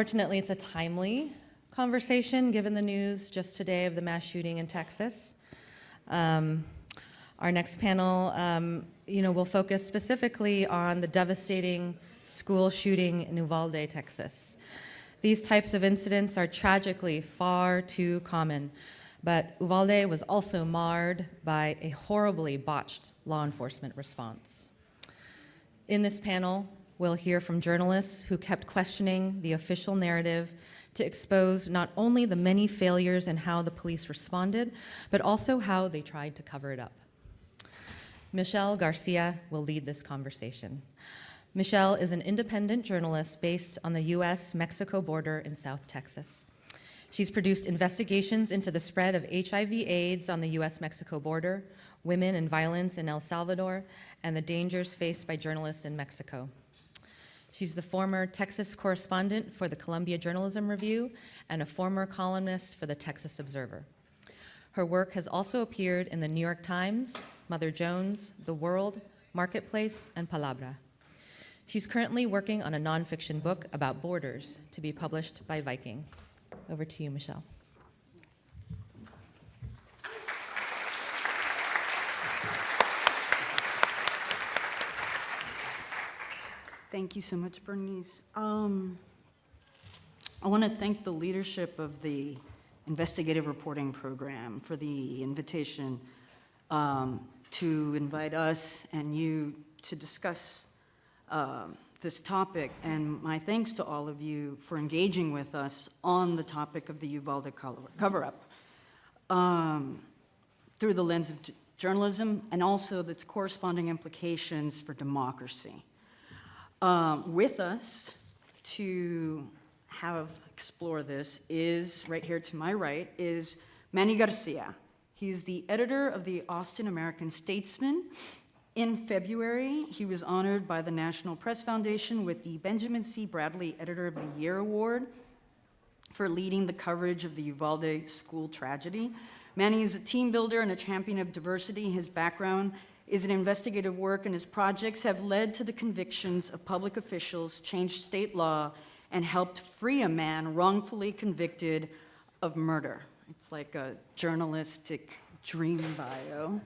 Fortunately, it's a timely conversation given the news just today of the mass shooting in Texas. Our next panel, will focus specifically on the devastating school shooting in Uvalde, Texas. These types of incidents are tragically far too common, but Uvalde was also marred by a horribly botched law enforcement response. In this panel, we'll hear from journalists who kept questioning the official narrative to expose not only the many failures in how the police responded, but also how they tried to cover it up. Michelle García will lead this conversation. Michelle is an independent journalist based on the US-Mexico border in South Texas. She's produced investigations into the spread of HIV/AIDS on the US-Mexico border, women and violence in El Salvador, and the dangers faced by journalists in Mexico. She's the former Texas correspondent for the Columbia Journalism Review and a former columnist for the Texas Observer. Her work has also appeared in the New York Times, Mother Jones, The World, Marketplace, and Palabra. She's currently working on a nonfiction book about borders to be published by Viking. Over to you, Michelle. Thank you so much, Bernice. I want to thank the leadership of the investigative reporting program for the invitation to invite us and you to discuss this topic, and my thanks to all of you for engaging with us on the topic of the Uvalde cover-up through the lens of journalism and also its corresponding implications for democracy. With us to explore this is, right here to my right, is Manny García. He's the editor of the Austin American-Statesman. In February, he was honored by the National Press Foundation with the Benjamin C. Bradley Editor of the Year Award for leading the coverage of the Uvalde school tragedy. Manny is a team builder and a champion of diversity. His background is in investigative work, and his projects have led to the convictions of public officials, changed state law, and helped free a man wrongfully convicted of murder. It's like a journalistic dream bio.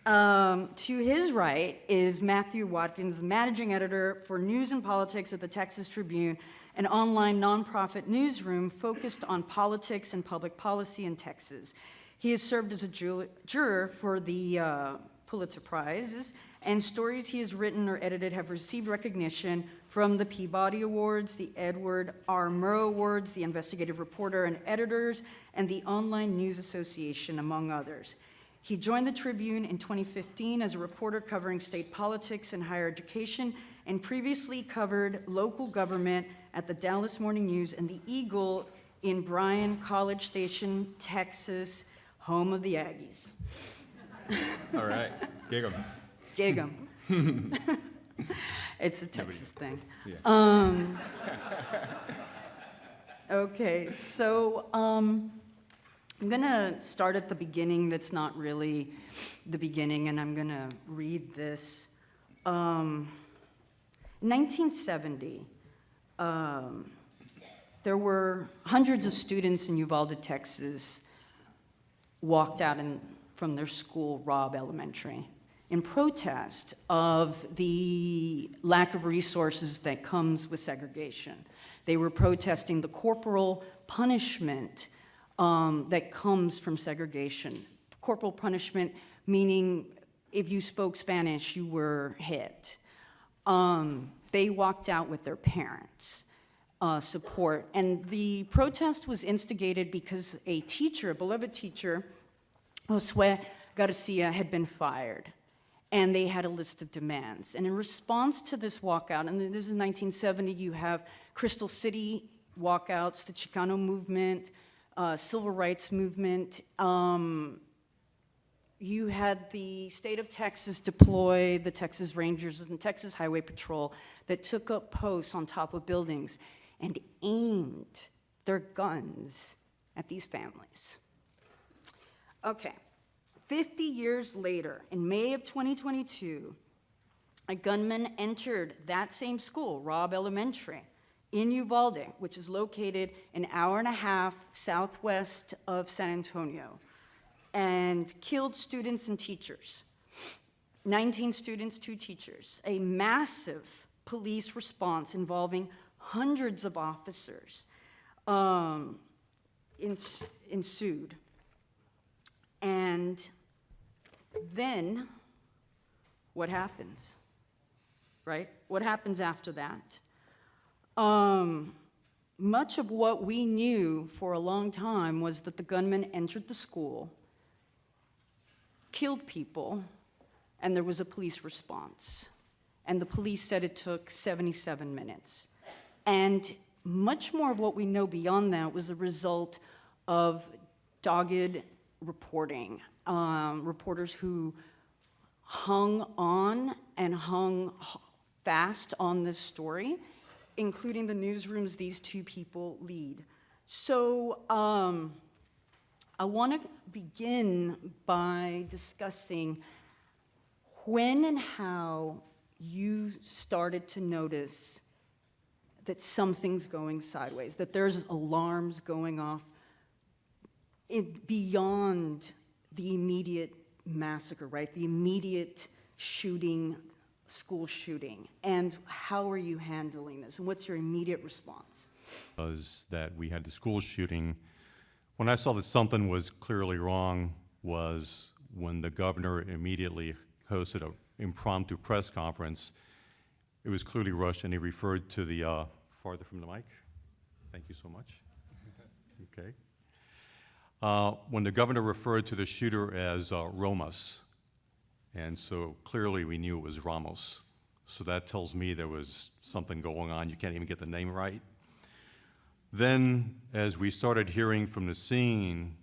To his right is Matthew Watkins, managing editor for News and Politics at the Texas Tribune, an online nonprofit newsroom focused on politics and public policy in Texas. He has served as a juror for the Pulitzer Prizes, and stories he has written or edited have received recognition from the Peabody Awards, the Edward R. Murrow Awards, the Investigative Reporter and Editors, and the Online News Association, among others. He joined the Tribune in 2015 as a reporter covering state politics and higher education, and previously covered local government at the Dallas Morning News and the Eagle in Bryan, College Station, Texas, home of the Aggies. All right, gig 'em. Gig 'em. It's a Texas thing. Yeah. Okay, so I'm gonna start at the beginning. That's not really the beginning, and I'm gonna read this. In 1970, there were hundreds of students in Uvalde, Texas, walked out from their school, Robb Elementary, in protest of the lack of resources that comes with segregation. They were protesting the corporal punishment that comes from segregation. Corporal punishment meaning if you spoke Spanish, you were hit. They walked out with their parents' support. And the protest was instigated because a teacher, a beloved teacher, Josué García, had been fired. And they had a list of demands. And in response to this walkout, and this is 1970, you have Crystal City walkouts, the Chicano movement, civil rights movement. You had the state of Texas deploy the Texas Rangers and Texas Highway Patrol that took up posts on top of buildings and aimed their guns at these families. Okay, 50 years later, in May of 2022, a gunman entered that same school, Robb Elementary, in Uvalde, which is located an hour and a half southwest of San Antonio, and killed students and teachers. 19 students, 2 teachers. A massive police response involving hundreds of officers ensued. And then what happens, right? What happens after that? Much of what we knew for a long time was that the gunman entered the school, killed people, and there was a police response. And the police said it took 77 minutes. And much more of what we know beyond that was the result of dogged reporting. Reporters who hung on and hung fast on this story, including the newsrooms these 2 people lead. So I want to begin by discussing when and how you started to notice that something's going sideways, that there's alarms going off beyond the immediate massacre, right? The immediate shooting, school shooting. And how are you handling this? And what's your immediate response? Was that we had the school shooting. When I saw that something was clearly wrong was when the governor immediately hosted an impromptu press conference. It was clearly rushed, and he referred to the, farther from the mic. Thank you so much. Okay. When the governor referred to the shooter as Romas, and so clearly we knew it was Ramos. So that tells me there was something going on. You can't even get the name right. Then, as we started hearing from the scene,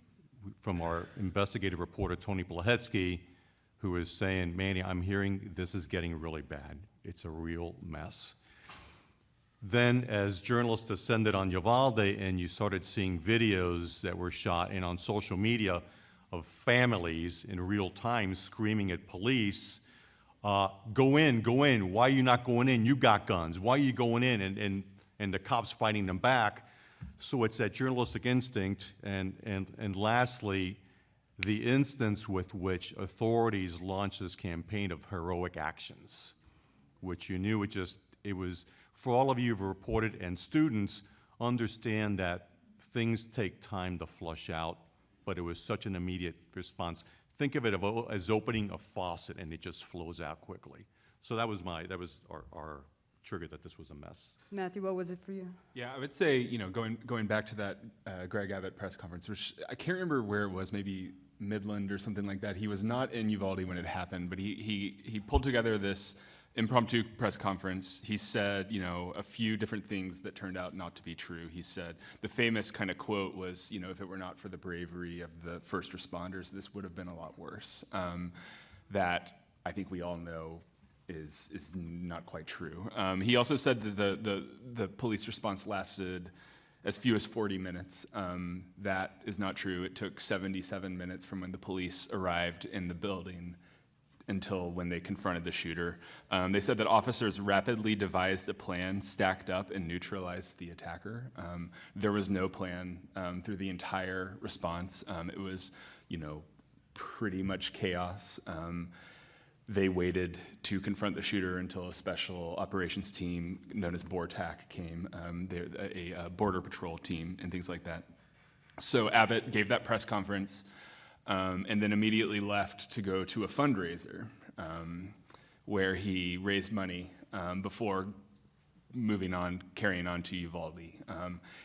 from our investigative reporter, Tony Plahetsky, who was saying, Manny, I'm hearing this is getting really bad. It's a real mess. Then, as journalists descended on Uvalde and you started seeing videos that were shot and on social media of families in real time screaming at police, go in, why are you not going in? You got guns, why are you going in? And the cops fighting them back. So it's that journalistic instinct, and lastly, the instance with which authorities launched this campaign of heroic actions, which you knew it was, for all of you who've reported and students, understand that things take time to flush out, but it was such an immediate response. Think of it as opening a faucet and it just flows out quickly. So that was our trigger that this was a mess. Matthew, what was it for you? Yeah, I would say, going back to that Greg Abbott press conference, which I can't remember where it was, maybe Midland or something like that. He was not in Uvalde when it happened, but he pulled together this impromptu press conference. He said, a few different things that turned out not to be true. He said, the famous kind of quote was, if it were not for the bravery of the first responders, this would have been a lot worse. That I think we all know is not quite true. He also said that the police response lasted as few as 40 minutes. That is not true. It took 77 minutes from when the police arrived in the building until when they confronted the shooter. They said that officers rapidly devised a plan, stacked up, and neutralized the attacker. There was no plan through the entire response. It was, pretty much chaos. They waited to confront the shooter until a special operations team known as BORTAC came, a border patrol team and things like that. So Abbott gave that press conference and then immediately left to go to a fundraiser where he raised money before carrying on to Uvalde.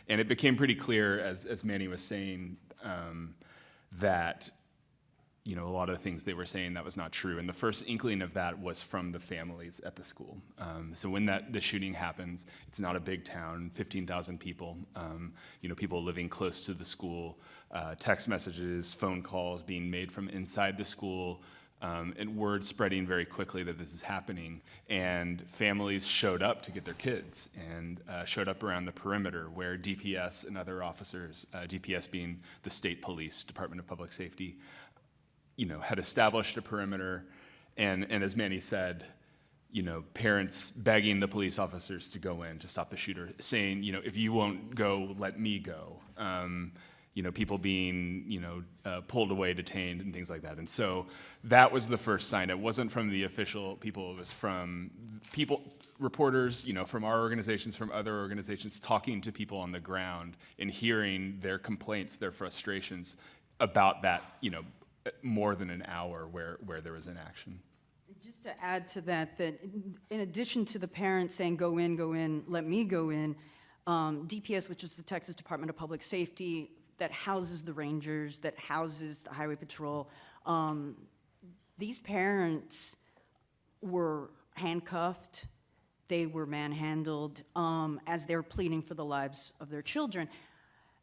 And it became pretty clear, as Manny was saying, that a lot of the things they were saying that was not true. And the first inkling of that was from the families at the school. So when the shooting happens, it's not a big town, 15,000 people, people living close to the school, text messages, phone calls being made from inside the school, and word spreading very quickly that this is happening. And families showed up to get their kids and showed up around the perimeter where DPS and other officers, DPS being the state police, Department of Public Safety, had established a perimeter, and as Manny said, parents begging the police officers to go in to stop the shooter, saying, if you won't go, let me go. People being, pulled away, detained, and things like that. And so that was the first sign. It wasn't from the official people. It was from people, reporters, from our organizations, from other organizations, talking to people on the ground and hearing their complaints, their frustrations about that, more than an hour where there was inaction. Just to add to that, in addition to the parents saying, go in, let me go in, DPS, which is the Texas Department of Public Safety, that houses the Rangers, that houses the Highway Patrol, these parents were handcuffed, they were manhandled as they're pleading for the lives of their children.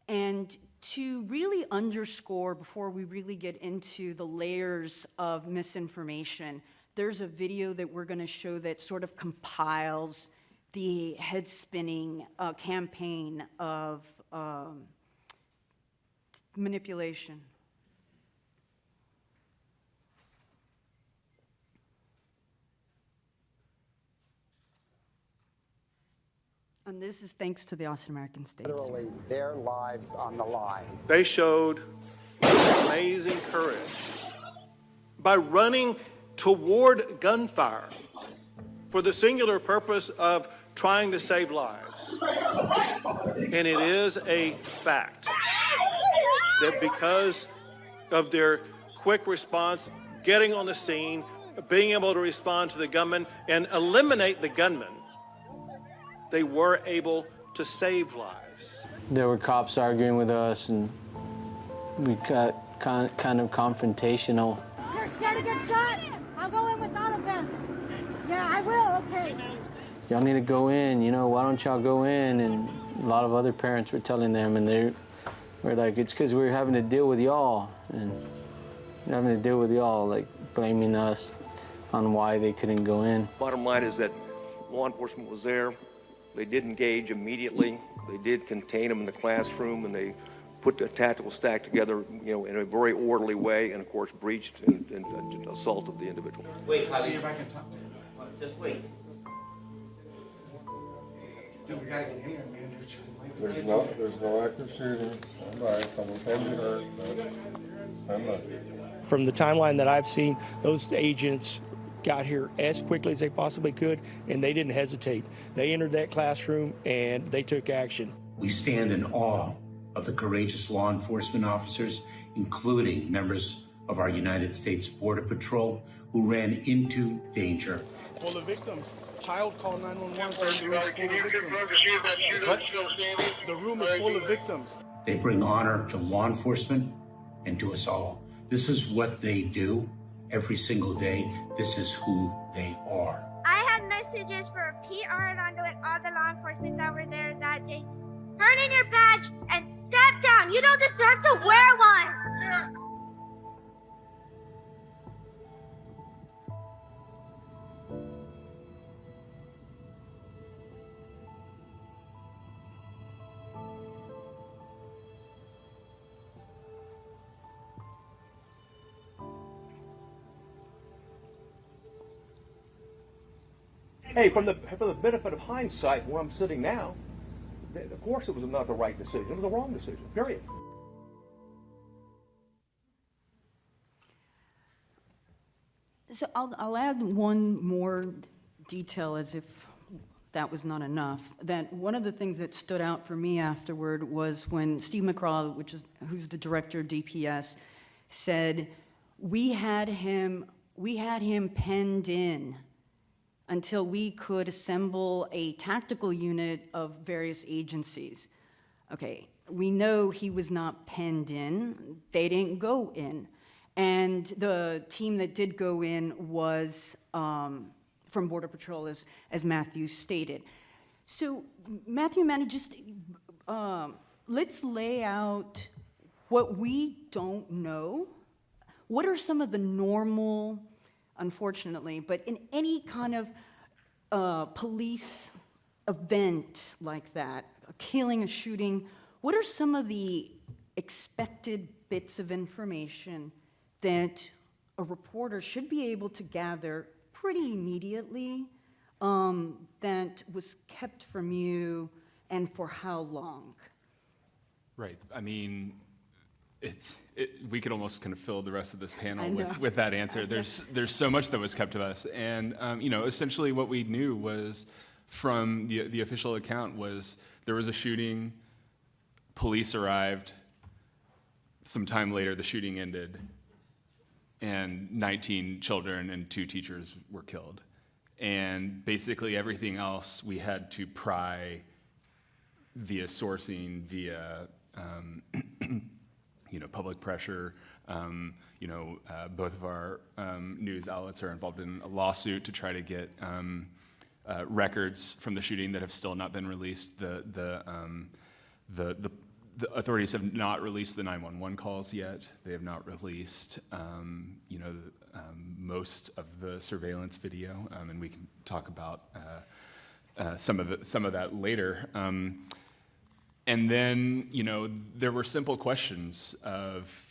And to really underscore, before we really get into the layers of misinformation, there's a video that we're going to show that sort of compiles the head-spinning campaign of manipulation. And this is thanks to the Austin American-Statesman. Literally their lives on the line. They showed amazing courage by running toward gunfire for the singular purpose of trying to save lives. And it is a fact that because of their quick response, getting on the scene, being able to respond to the gunman and eliminate the gunman, they were able to save lives. There were cops arguing with us, and we got kind of confrontational. You're scared to get shot? I'll go in with all of them. Yeah, I will, okay. Y'all need to go in, why don't y'all go in? And a lot of other parents were telling them, and they were like, it's because we're having to deal with y'all, and having to deal with y'all, like blaming us on why they couldn't go in. Bottom line is that law enforcement was there. They did engage immediately. They did contain them in the classroom, and they put a tactical stack together, in a very orderly way, and of course breached and assaulted the individual. Wait, see if I can talk to him. Just wait. Dude, we gotta get in here, man. There's no active shooting. Stand by. Someone can be hurt, but stand by. From the timeline that I've seen, those agents got here as quickly as they possibly could, and they didn't hesitate. They entered that classroom and they took action. We stand in awe of the courageous law enforcement officers, including members of our United States Border Patrol, who ran into danger. Full of victims. Child called 911 saying the room is full of victims. The room is full of victims. They bring honor to law enforcement and to us all. This is what they do every single day. This is who they are. I had messages for Pete Arredondo and all the law enforcement that were there that day. Turn in your badge and step down. You don't deserve to wear one. Hey, from the benefit of hindsight, where I'm sitting now, of course it was not the right decision. It was the wrong decision, period. So I'll add one more detail, as if that was not enough. That one of the things that stood out for me afterward was when Steve McCraw, who's the director of DPS, said, we had him penned in until we could assemble a tactical unit of various agencies. Okay, we know he was not penned in. They didn't go in. And the team that did go in was from Border Patrol, as Matthew stated. So Matthew and Manny, just let's lay out what we don't know. What are some of the normal, unfortunately, but in any kind of police event like that, a killing, a shooting, what are some of the expected bits of information that a reporter should be able to gather pretty immediately that was kept from you, and for how long? Right. I mean, we could almost kind of fill the rest of this panel know. with that answer. There's so much that was kept to us, and essentially what we knew was from the official account was there was a shooting, police arrived, some time later the shooting ended, and 19 children and 2 teachers were killed. And basically everything else we had to pry via sourcing, via public pressure. Both of our news outlets are involved in a lawsuit to try to get records from the shooting that have still not been released. The authorities have not released the 911 calls yet. They have not released, most of the surveillance video, and we can talk about some of that later. And then, there were simple questions of,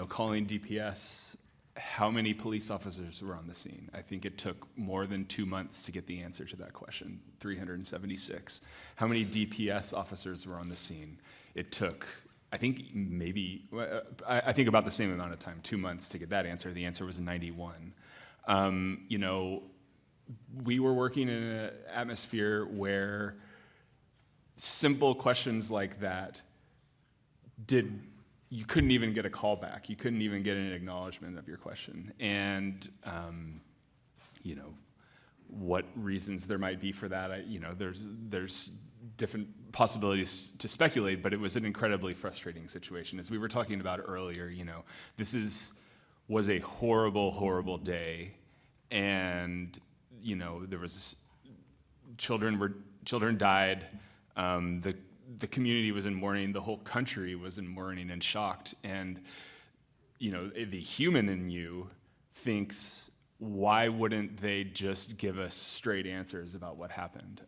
calling DPS, how many police officers were on the scene? I think it took more than 2 months to get the answer to that question, 376. How many DPS officers were on the scene? It took, I think about the same amount of time, 2 months to get that answer. The answer was 91. We were working in an atmosphere where simple questions like that you couldn't even get a call back. You couldn't even get an acknowledgement of your question. And, what reasons there might be for that, there's different possibilities to speculate, but it was an incredibly frustrating situation. As we were talking about earlier, this was a horrible, horrible day. And, there was, children died. The community was in mourning, the whole country was in mourning and shocked, and the human in you thinks, why wouldn't they just give us straight answers about what happened?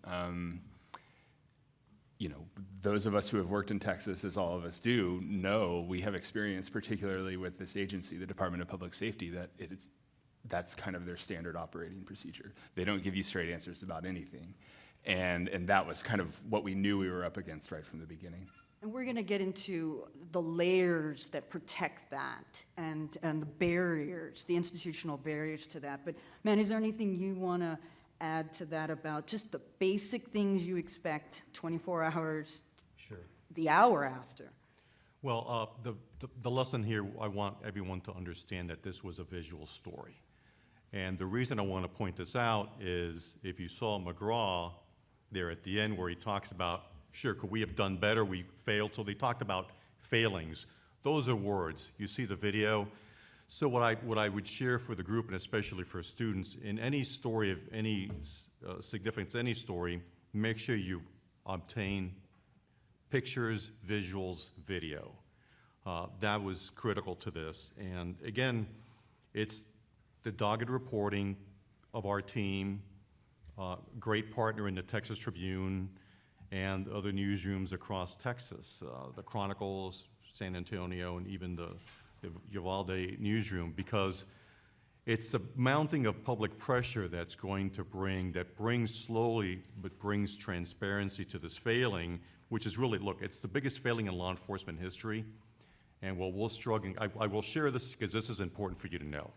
Those of us who have worked in Texas, as all of us do, know we have experience, particularly with this agency, the Department of Public Safety, that's kind of their standard operating procedure. They don't give you straight answers about anything. And that was kind of what we knew we were up against right from the beginning. And we're going to get into the layers that protect that and the barriers, the institutional barriers to that. But, Manny, is there anything you want to add to that about just the basic things you expect 24 hours, Sure. the hour after? Well, the lesson here, I want everyone to understand that this was a visual story. And the reason I want to point this out is if you saw McGraw there at the end where he talks about, sure, could we have done better? We failed. So they talked about failings. Those are words. You see the video. So what I would share for the group, and especially for students, in any story of any significance, any story, make sure you obtain pictures, visuals, video. That was critical to this. And again, it's the dogged reporting of our team, great partner in the Texas Tribune and other newsrooms across Texas, the Chronicle, San Antonio, and even the Uvalde newsroom, because it's the mounting of public pressure that brings slowly, but brings transparency to this failing, which is really, look, it's the biggest failing in law enforcement history. And while we're struggling, I will share this because this is important for you to know.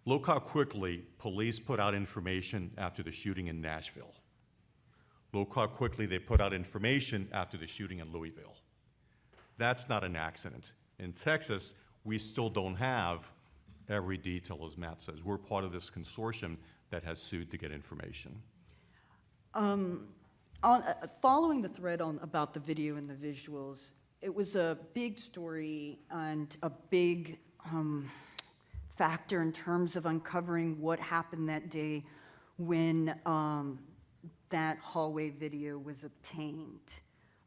Look how quickly police put out information after the shooting in Nashville. Look how quickly they put out information after the shooting in Louisville. That's not an accident. In Texas, we still don't have every detail, as Matt says. We're part of this consortium that has sued to get information. Following the thread about the video and the visuals, it was a big story and a big factor in terms of uncovering what happened that day when that hallway video was obtained,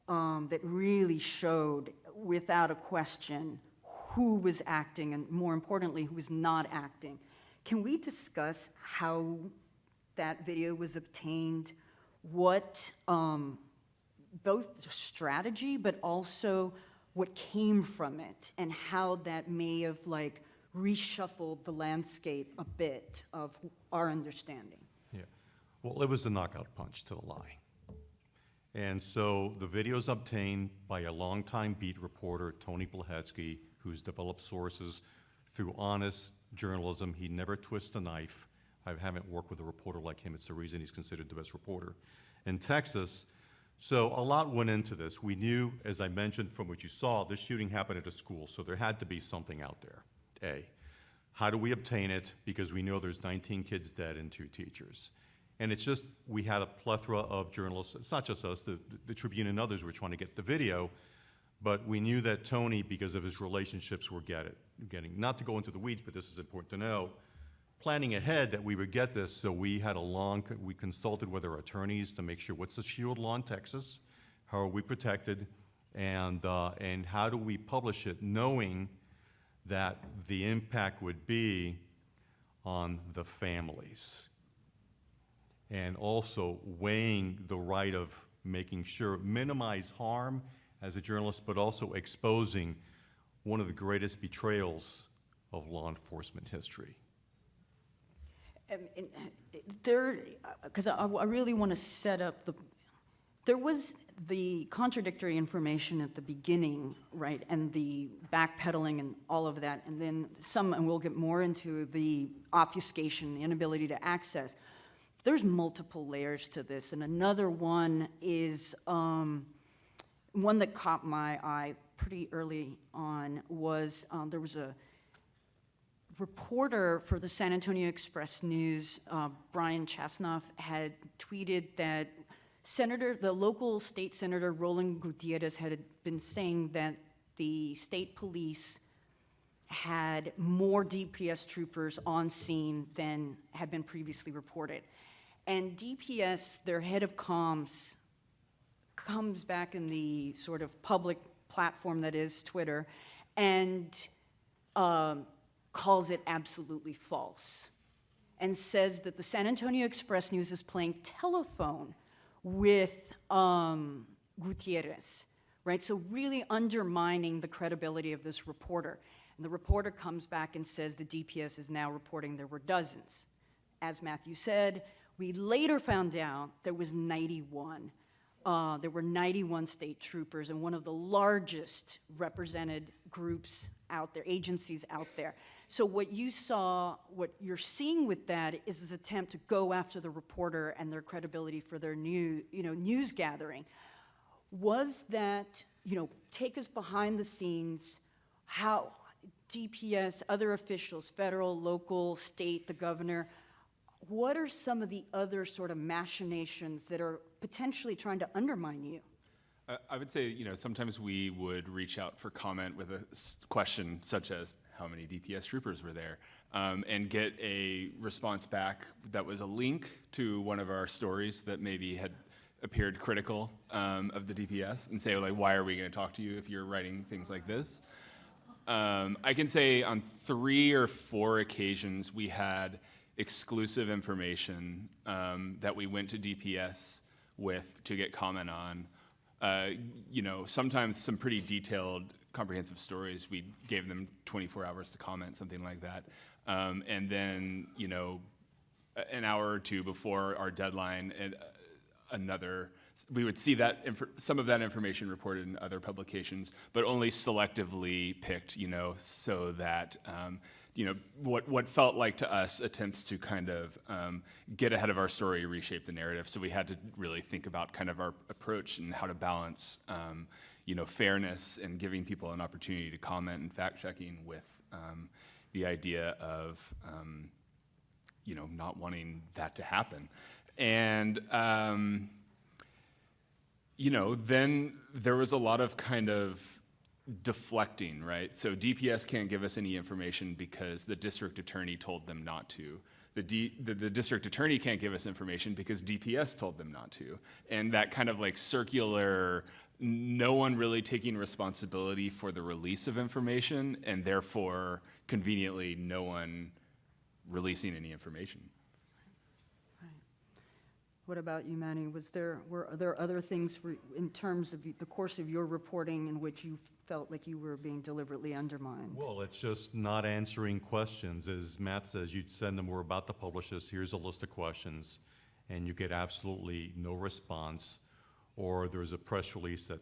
that really showed, without a question, who was acting and, more importantly, who was not acting. Can we discuss how that video was obtained, what both strategy but also what came from it, and how that may have reshuffled the landscape a bit of our understanding? Yeah. Well, it was the knockout punch to the lie. And so the video is obtained by a longtime beat reporter, Tony Blahetsky, who's developed sources through honest journalism. He never twists a knife. I haven't worked with a reporter like him. It's the reason he's considered the best reporter in Texas. So a lot went into this. We knew, as I mentioned from what you saw, this shooting happened at a school, so there had to be something out there. A, how do we obtain it? Because we know there's 19 kids dead and 2 teachers. And it's just, we had a plethora of journalists. It's not just us, the Tribune and others were trying to get the video, but we knew that Tony, because of his relationships, were getting, not to go into the weeds, but this is important to know, planning ahead that we would get this, so we had we consulted with our attorneys to make sure what's the shield law in Texas, how are we protected, and how do we publish it, knowing that the impact would be on the families. And also weighing the right of making sure, minimize harm as a journalist, but also exposing one of the greatest betrayals of law enforcement history. Because I really want to set up there was the contradictory information at the beginning, right, and the backpedaling and all of that, and then and we'll get more into the obfuscation, the inability to access. There's multiple layers to this, and another one is one that caught my eye pretty early on was there was a reporter for the San Antonio Express News, Brian Chasnoff, had tweeted that the local state senator Roland Gutierrez had been saying that the state police had more DPS troopers on scene than had been previously reported. And DPS, their head of comms, comes back in the sort of public platform that is Twitter and calls it absolutely false and says that the San Antonio Express News is playing telephone with Gutierrez, right? So really undermining the credibility of this reporter. And the reporter comes back and says the DPS is now reporting there were dozens. As Matthew said, we later found out there was 91. There were 91 state troopers and one of the largest represented groups out there, agencies out there. So what you're seeing with that is this attempt to go after the reporter and their credibility for their news gathering. Was that, take us behind the scenes, how DPS, other officials, federal, local, state, the governor, what are some of the other sort of machinations that are potentially trying to undermine you? I would say, sometimes we would reach out for comment with a question such as, how many DPS troopers were there? And get a response back that was a link to one of our stories that maybe had appeared critical of the DPS and say, like, why are we going to talk to you if you're writing things like this? I can say on 3 or 4 occasions we had exclusive information that we went to DPS with to get comment on. Sometimes some pretty detailed, comprehensive stories, we gave them 24 hours to comment, something like that. And then, an hour or 2 before our deadline, we would see that some of that information reported in other publications, but only selectively picked, so that, what felt like to us attempts to kind of get ahead of our story, reshape the narrative. So we had to really think about kind of our approach and how to balance, fairness and giving people an opportunity to comment and fact-checking with the idea of, not wanting that to happen. And, then there was a lot of kind of deflecting, right? So DPS can't give us any information because the district attorney told them not to. The district attorney can't give us information because DPS told them not to. And that kind of like circular, no one really taking responsibility for the release of information, and therefore, conveniently, no one releasing any information. What about you, Manny? Were there other things in terms of the course of your reporting in which you felt like you were being deliberately undermined? Well, it's just not answering questions. As Matt says, you'd send them, we're about to publish this, here's a list of questions. and you get absolutely no response, or there's a press release that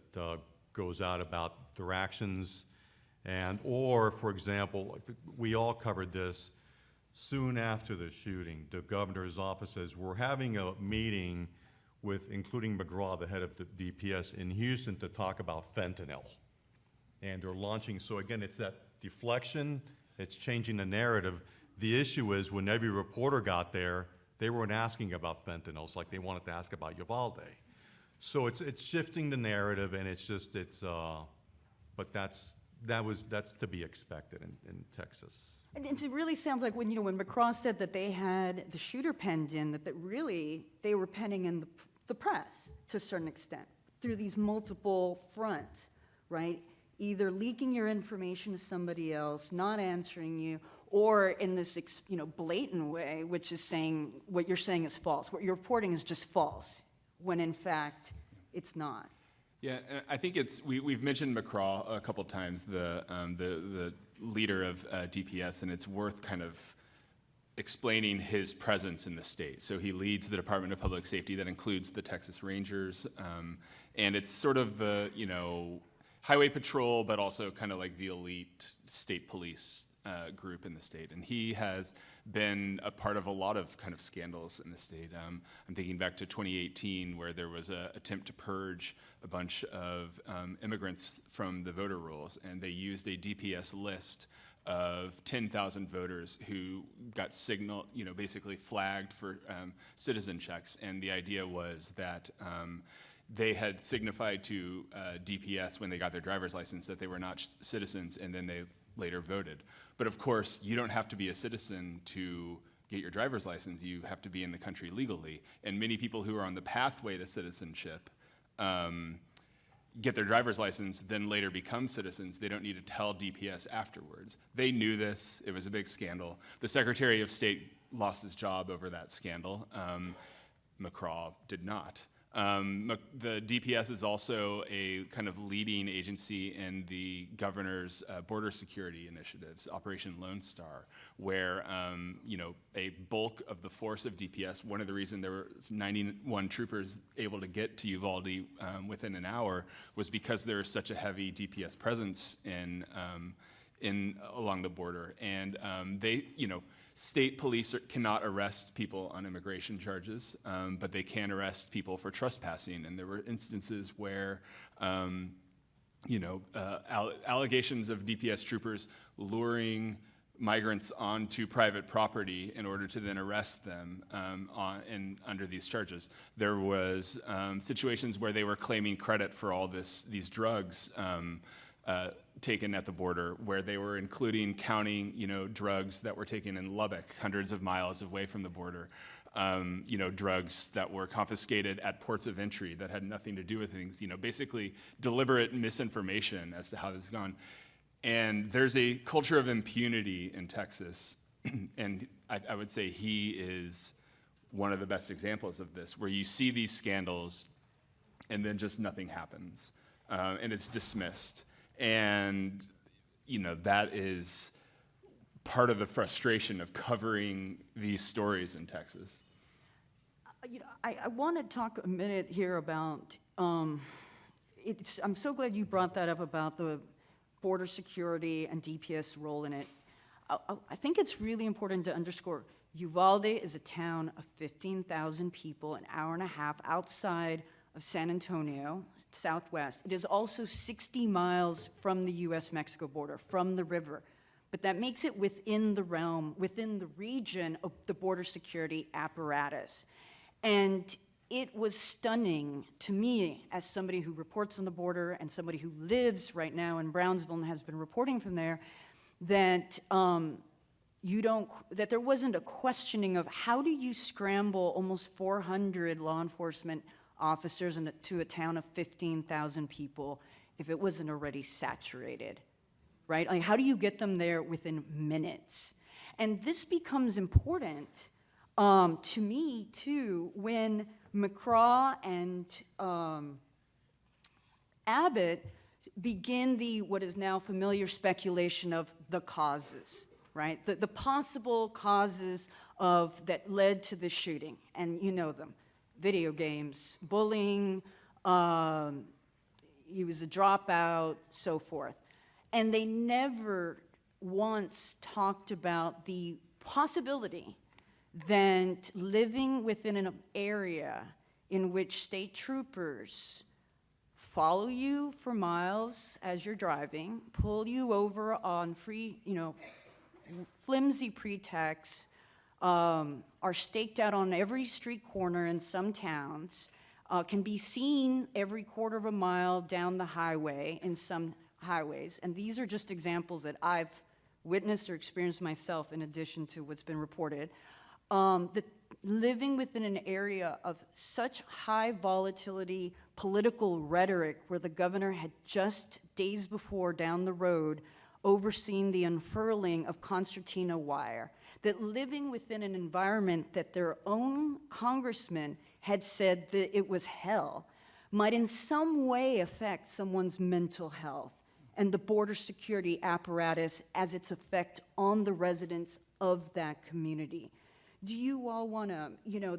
goes out about their actions, or, for example, we all covered this, soon after the shooting, the governor's office says, we're having a meeting with, including McGraw, the head of the DPS in Houston, to talk about fentanyl. And they're launching, so again, it's that deflection, it's changing the narrative. The issue is when every reporter got there, they weren't asking about fentanyls like they wanted to ask about Uvalde. So it's shifting the narrative, and but that's to be expected in Texas. And it really sounds like when McCraw said that they had the shooter penned in, that really they were penning in the press to a certain extent through these multiple fronts, right? Either leaking your information to somebody else, not answering you, or in this blatant way, which is saying what you're saying is false. What you're reporting is just false, when in fact it's not. Yeah, and I think we've mentioned McCraw a couple times, the leader of DPS, and it's worth kind of explaining his presence in the state. So he leads the Department of Public Safety that includes the Texas Rangers, and it's sort of the highway patrol, but also kind of like the elite state police group in the state. And he has been a part of a lot of kind of scandals in the state. I'm thinking back to 2018, where there was an attempt to purge a bunch of immigrants from the voter rolls, and they used a DPS list of 10,000 voters who got basically flagged for citizen checks. And the idea was that they had signified to DPS when they got their driver's license that they were not citizens, and then they later voted. But of course, you don't have to be a citizen to get your driver's license. You have to be in the country legally. And many people who are on the pathway to citizenship get their driver's license, then later become citizens. They don't need to tell DPS afterwards. They knew this. It was a big scandal. The Secretary of State lost his job over that scandal. McCraw did not. The DPS is also a kind of leading agency in the governor's border security initiatives, Operation Lone Star, where a bulk of the force of DPS, one of the reasons there were 91 troopers able to get to Uvalde within an hour was because there is such a heavy DPS presence along the border. And state police cannot arrest people on immigration charges, but they can arrest people for trespassing. And there were instances where, allegations of DPS troopers luring migrants onto private property in order to then arrest them under these charges. There was situations where they were claiming credit for all these drugs taken at the border, where they were counting, drugs that were taken in Lubbock, hundreds of miles away from the border, drugs that were confiscated at ports of entry that had nothing to do with things, basically deliberate misinformation as to how this has gone. And there's a culture of impunity in Texas, and I would say he is one of the best examples of this, where you see these scandals and then just nothing happens, and it's dismissed. And, that is part of the frustration of covering these stories in Texas. I want to talk a minute here about, I'm so glad you brought that up about the border security and DPS role in it. I think it's really important to underscore, Uvalde is a town of 15,000 people, an hour and a half outside of San Antonio, southwest. It is also 60 miles from the US-Mexico border, from the river. But that makes it within the realm, within the region of the border security apparatus. And it was stunning to me, as somebody who reports on the border and somebody who lives right now in Brownsville and has been reporting from there, that that there wasn't a questioning of how do you scramble almost 400 law enforcement officers to a town of 15,000 people if it wasn't already saturated, right? Like, how do you get them there within minutes? And this becomes important to me, too, when McCraw and Abbott begin what is now familiar speculation of the causes, right? The possible causes that led to the shooting, and you know them: video games, bullying, he was a dropout, so forth. And they never once talked about the possibility that living within an area in which state troopers follow you for miles as you're driving, pull you over on flimsy pretexts, are staked out on every street corner in some towns, can be seen every quarter of a mile down the highway in some highways. And these are just examples that I've witnessed or experienced myself in addition to what's been reported. That living within an area of such high volatility political rhetoric, where the governor had just days before down the road overseen the unfurling of concertina wire, that living within an environment that their own congressman had said that it was hell, might in some way affect someone's mental health and the border security apparatus as its effect on the residents of that community. Do you all want to,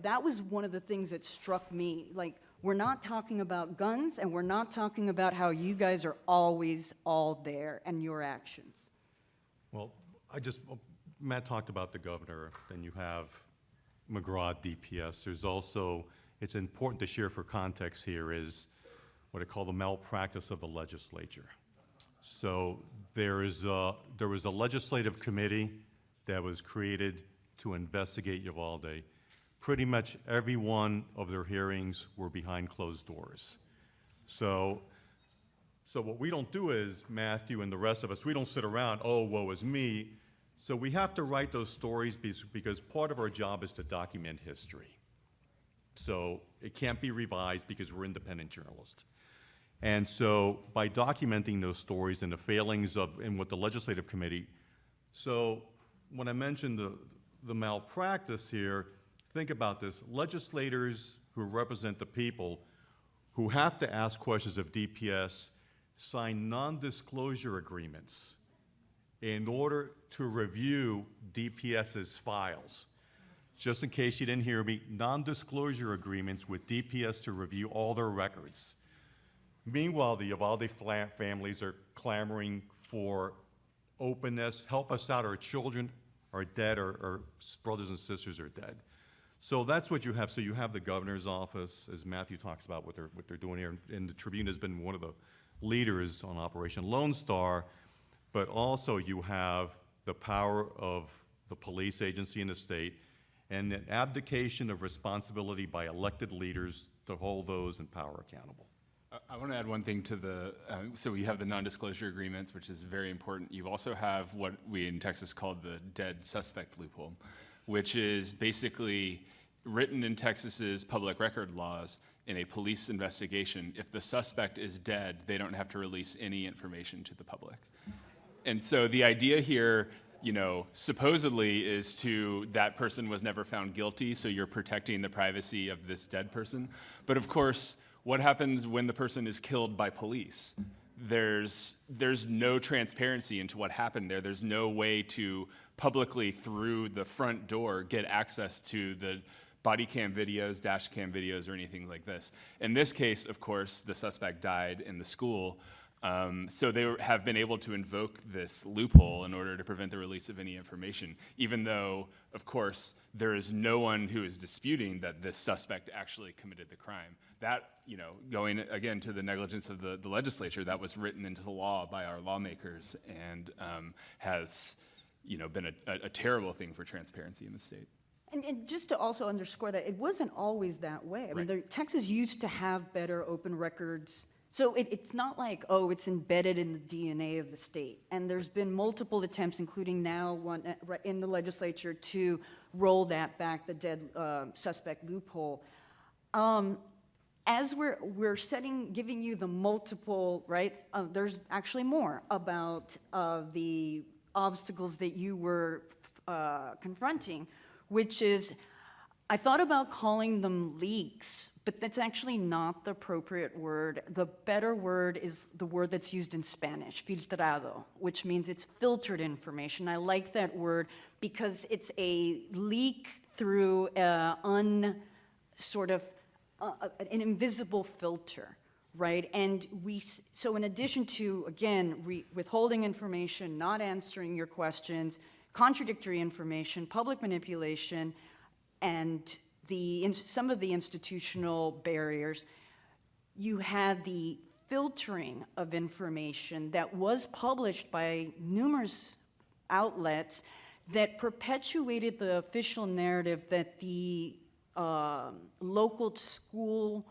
that was one of the things that struck me. Like, we're not talking about guns, and we're not talking about how you guys are always all there and your actions. Well, Matt talked about the governor, then you have McGraw DPS. There's also, it's important to share for context here, is what I call the malpractice of the legislature. So there was a legislative committee that was created to investigate Uvalde. Pretty much every one of their hearings were behind closed doors. So what we don't do is, Matthew and the rest of us, we don't sit around, oh, woe is me. So we have to write those stories because part of our job is to document history. So it can't be revised because we're independent journalists. And so by documenting those stories and the failings in what the legislative committee, so when I mentioned the malpractice here, think about this. Legislators who represent the people, who have to ask questions of DPS, sign non-disclosure agreements in order to review DPS's files. Just in case you didn't hear me, non-disclosure agreements with DPS to review all their records. Meanwhile, the Uvalde families are clamoring for openness. Help us out. Our children are dead, our brothers and sisters are dead. So that's what you have. So you have the governor's office, as Matthew talks about what they're doing here, and the Tribune has been one of the leaders on Operation Lone Star, but also you have the power of the police agency in the state and an abdication of responsibility by elected leaders to hold those in power accountable. I want to add one thing to so we have the non-disclosure agreements, which is very important. You also have what we in Texas call the dead suspect loophole, which is basically written in Texas's public record laws. In a police investigation, if the suspect is dead, they don't have to release any information to the public. And so the idea here, supposedly is that person was never found guilty, so you're protecting the privacy of this dead person. But of course, what happens when the person is killed by police? There's no transparency into what happened there. There's no way to publicly, through the front door, get access to the body cam videos, dash cam videos, or anything like this. In this case, of course, the suspect died in the school, so they have been able to invoke this loophole in order to prevent the release of any information, even though, of course, there is no one who is disputing that this suspect actually committed the crime. That, going again to the negligence of the legislature, that was written into the law by our lawmakers and has, been a terrible thing for transparency in the state. And just to also underscore that, it wasn't always that way. I mean, Texas used to have better open records. So it's not like, oh, it's embedded in the DNA of the state. And there's been multiple attempts, including now one in the legislature, to roll that back, the dead suspect loophole. As we're giving you the multiple, there's actually more about the obstacles that you were confronting, which is I thought about calling them leaks, but that's actually not the appropriate word. The better word is the word that's used in Spanish, filtrado, which means it's filtered information. I like that word because it's a leak through an invisible filter, right? And so in addition to, again, withholding information, not answering your questions, contradictory information, public manipulation, and some of the institutional barriers, you had the filtering of information that was published by numerous outlets that perpetuated the official narrative that the local school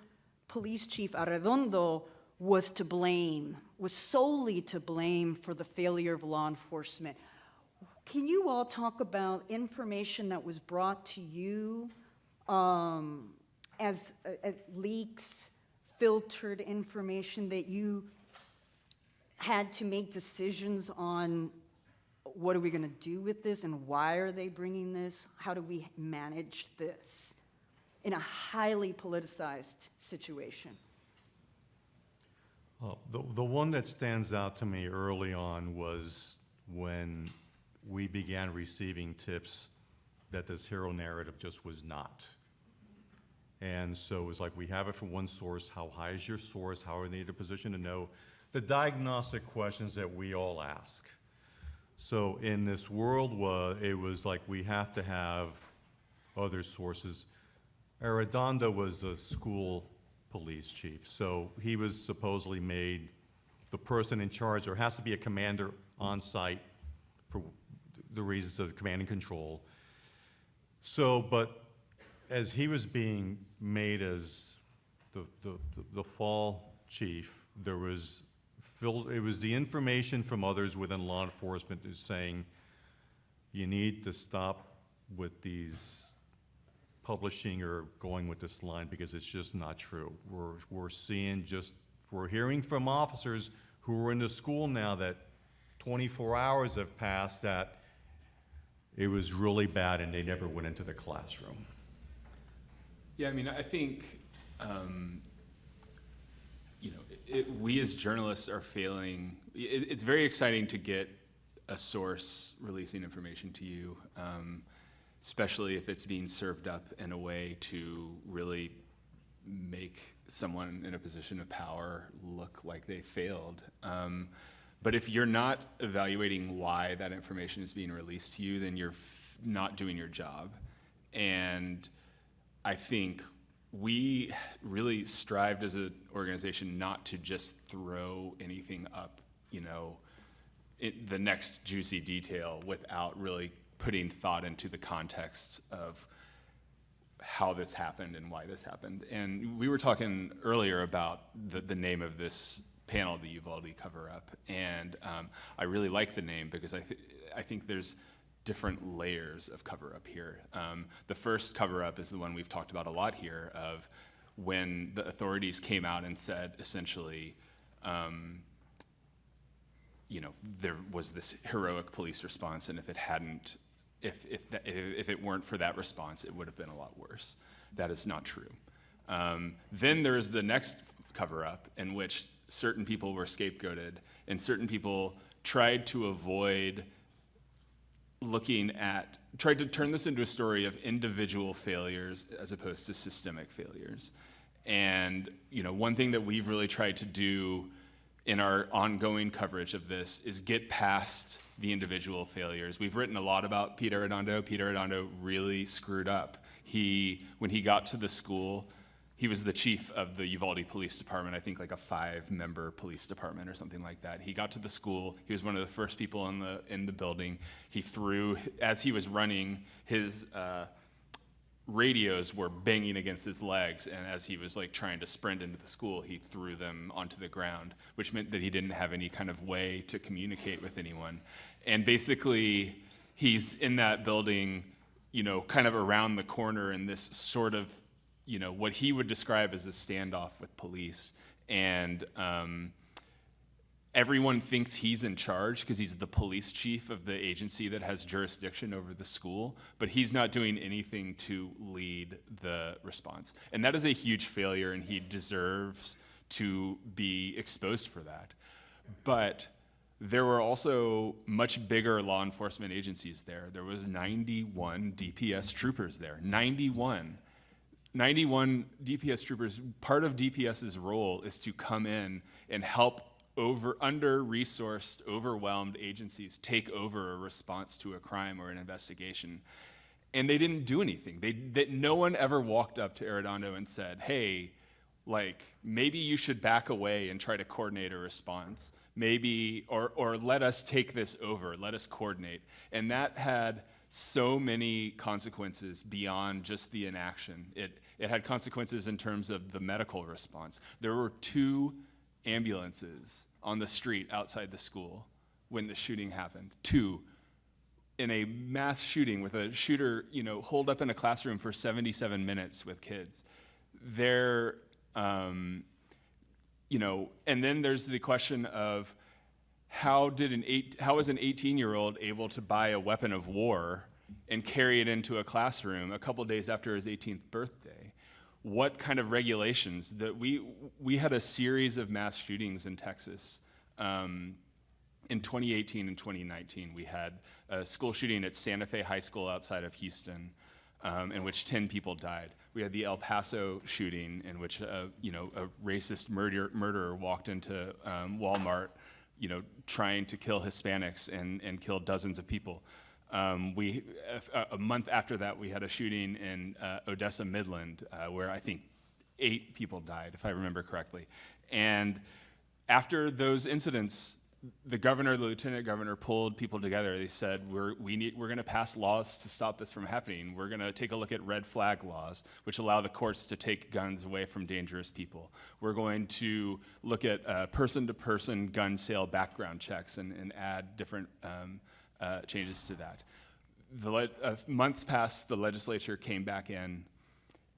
police chief Arredondo was to blame, was solely to blame for the failure of law enforcement. Can you all talk about information that was brought to you as leaks, filtered information that you had to make decisions on? What are we going to do with this, and why are they bringing this? How do we manage this in a highly politicized situation? The one that stands out to me early on was when we began receiving tips that this hero narrative just was not. And so it was like, we have it from one source. How high is your source? How are they in a position to know? The diagnostic questions that we all ask. So in this world, it was like, we have to have other sources. Arredondo was a school police chief, so he was supposedly made the person in charge. There has to be a commander on site for the reasons of command and control. So, but as he was being made as the fall chief, there was it was the information from others within law enforcement is saying, you need to stop with these publishing or going with this line because it's just not true. We're hearing from officers who are in the school now that 24 hours have passed that it was really bad and they never went into the classroom. Yeah, I mean, I think, we as journalists are failing. It's very exciting to get a source releasing information to you, especially if it's being served up in a way to really make someone in a position of power look like they failed. But if you're not evaluating why that information is being released to you, then you're not doing your job. And I think we really strived as an organization not to just throw anything up, the next juicy detail without really putting thought into the context of how this happened and why this happened. And we were talking earlier about the name of this panel, the Uvalde Coverup, and I really like the name because I think there's different layers of cover-up here. The first cover-up is the one we've talked about a lot here, of when the authorities came out and said, essentially, there was this heroic police response, and if it weren't for that response, it would have been a lot worse. That is not true. Then there is the next cover-up in which certain people were scapegoated, and certain people tried to avoid tried to turn this into a story of individual failures as opposed to systemic failures. And one thing that we've really tried to do in our ongoing coverage of this is get past the individual failures. We've written a lot about Pete Arredondo. Pete Arredondo really screwed up. When he got to the school, he was the chief of the Uvalde Police Department, I think like a 5-member police department or something like that. He got to the school. He was one of the first people in the building. He threw, as he was running, his radios were banging against his legs, and as he was trying to sprint into the school, he threw them onto the ground, which meant that he didn't have any kind of way to communicate with anyone. And basically, he's in that building, kind of around the corner in this sort of what he would describe as a standoff with police, and everyone thinks he's in charge because he's the police chief of the agency that has jurisdiction over the school, but he's not doing anything to lead the response. And that is a huge failure, and he deserves to be exposed for that. But there were also much bigger law enforcement agencies there. There was 91 DPS troopers there, 91 DPS troopers. Part of DPS's role is to come in and help under-resourced, overwhelmed agencies take over a response to a crime or an investigation. And they didn't do anything. No one ever walked up to Arredondo and said, hey, like, maybe you should back away and try to coordinate a response. Maybe, or let us take this over, let us coordinate. And that had so many consequences beyond just the inaction. It had consequences in terms of the medical response. There were 2 ambulances on the street outside the school when the shooting happened. 2, in a mass shooting with a shooter, holed up in a classroom for 77 minutes with kids. And then there's the question of how is an 18-year-old able to buy a weapon of war and carry it into a classroom a couple days after his 18th birthday? What kind of regulations? That we had a series of mass shootings in Texas. In 2018 and 2019, we had a school shooting at Santa Fe High School outside of Houston, in which 10 people died. We had the El Paso shooting, in which a racist murderer walked into Walmart, trying to kill Hispanics and killed dozens of people. A month after that, we had a shooting in Odessa, Midland, where I think 8 people died, if I remember correctly. And after those incidents, the governor, the lieutenant governor, pulled people together. They said, we're going to pass laws to stop this from happening. We're going to take a look at red flag laws, which allow the courts to take guns away from dangerous people. We're going to look at person-to-person gun sale background checks and add different changes to that. Months passed, the legislature came back in,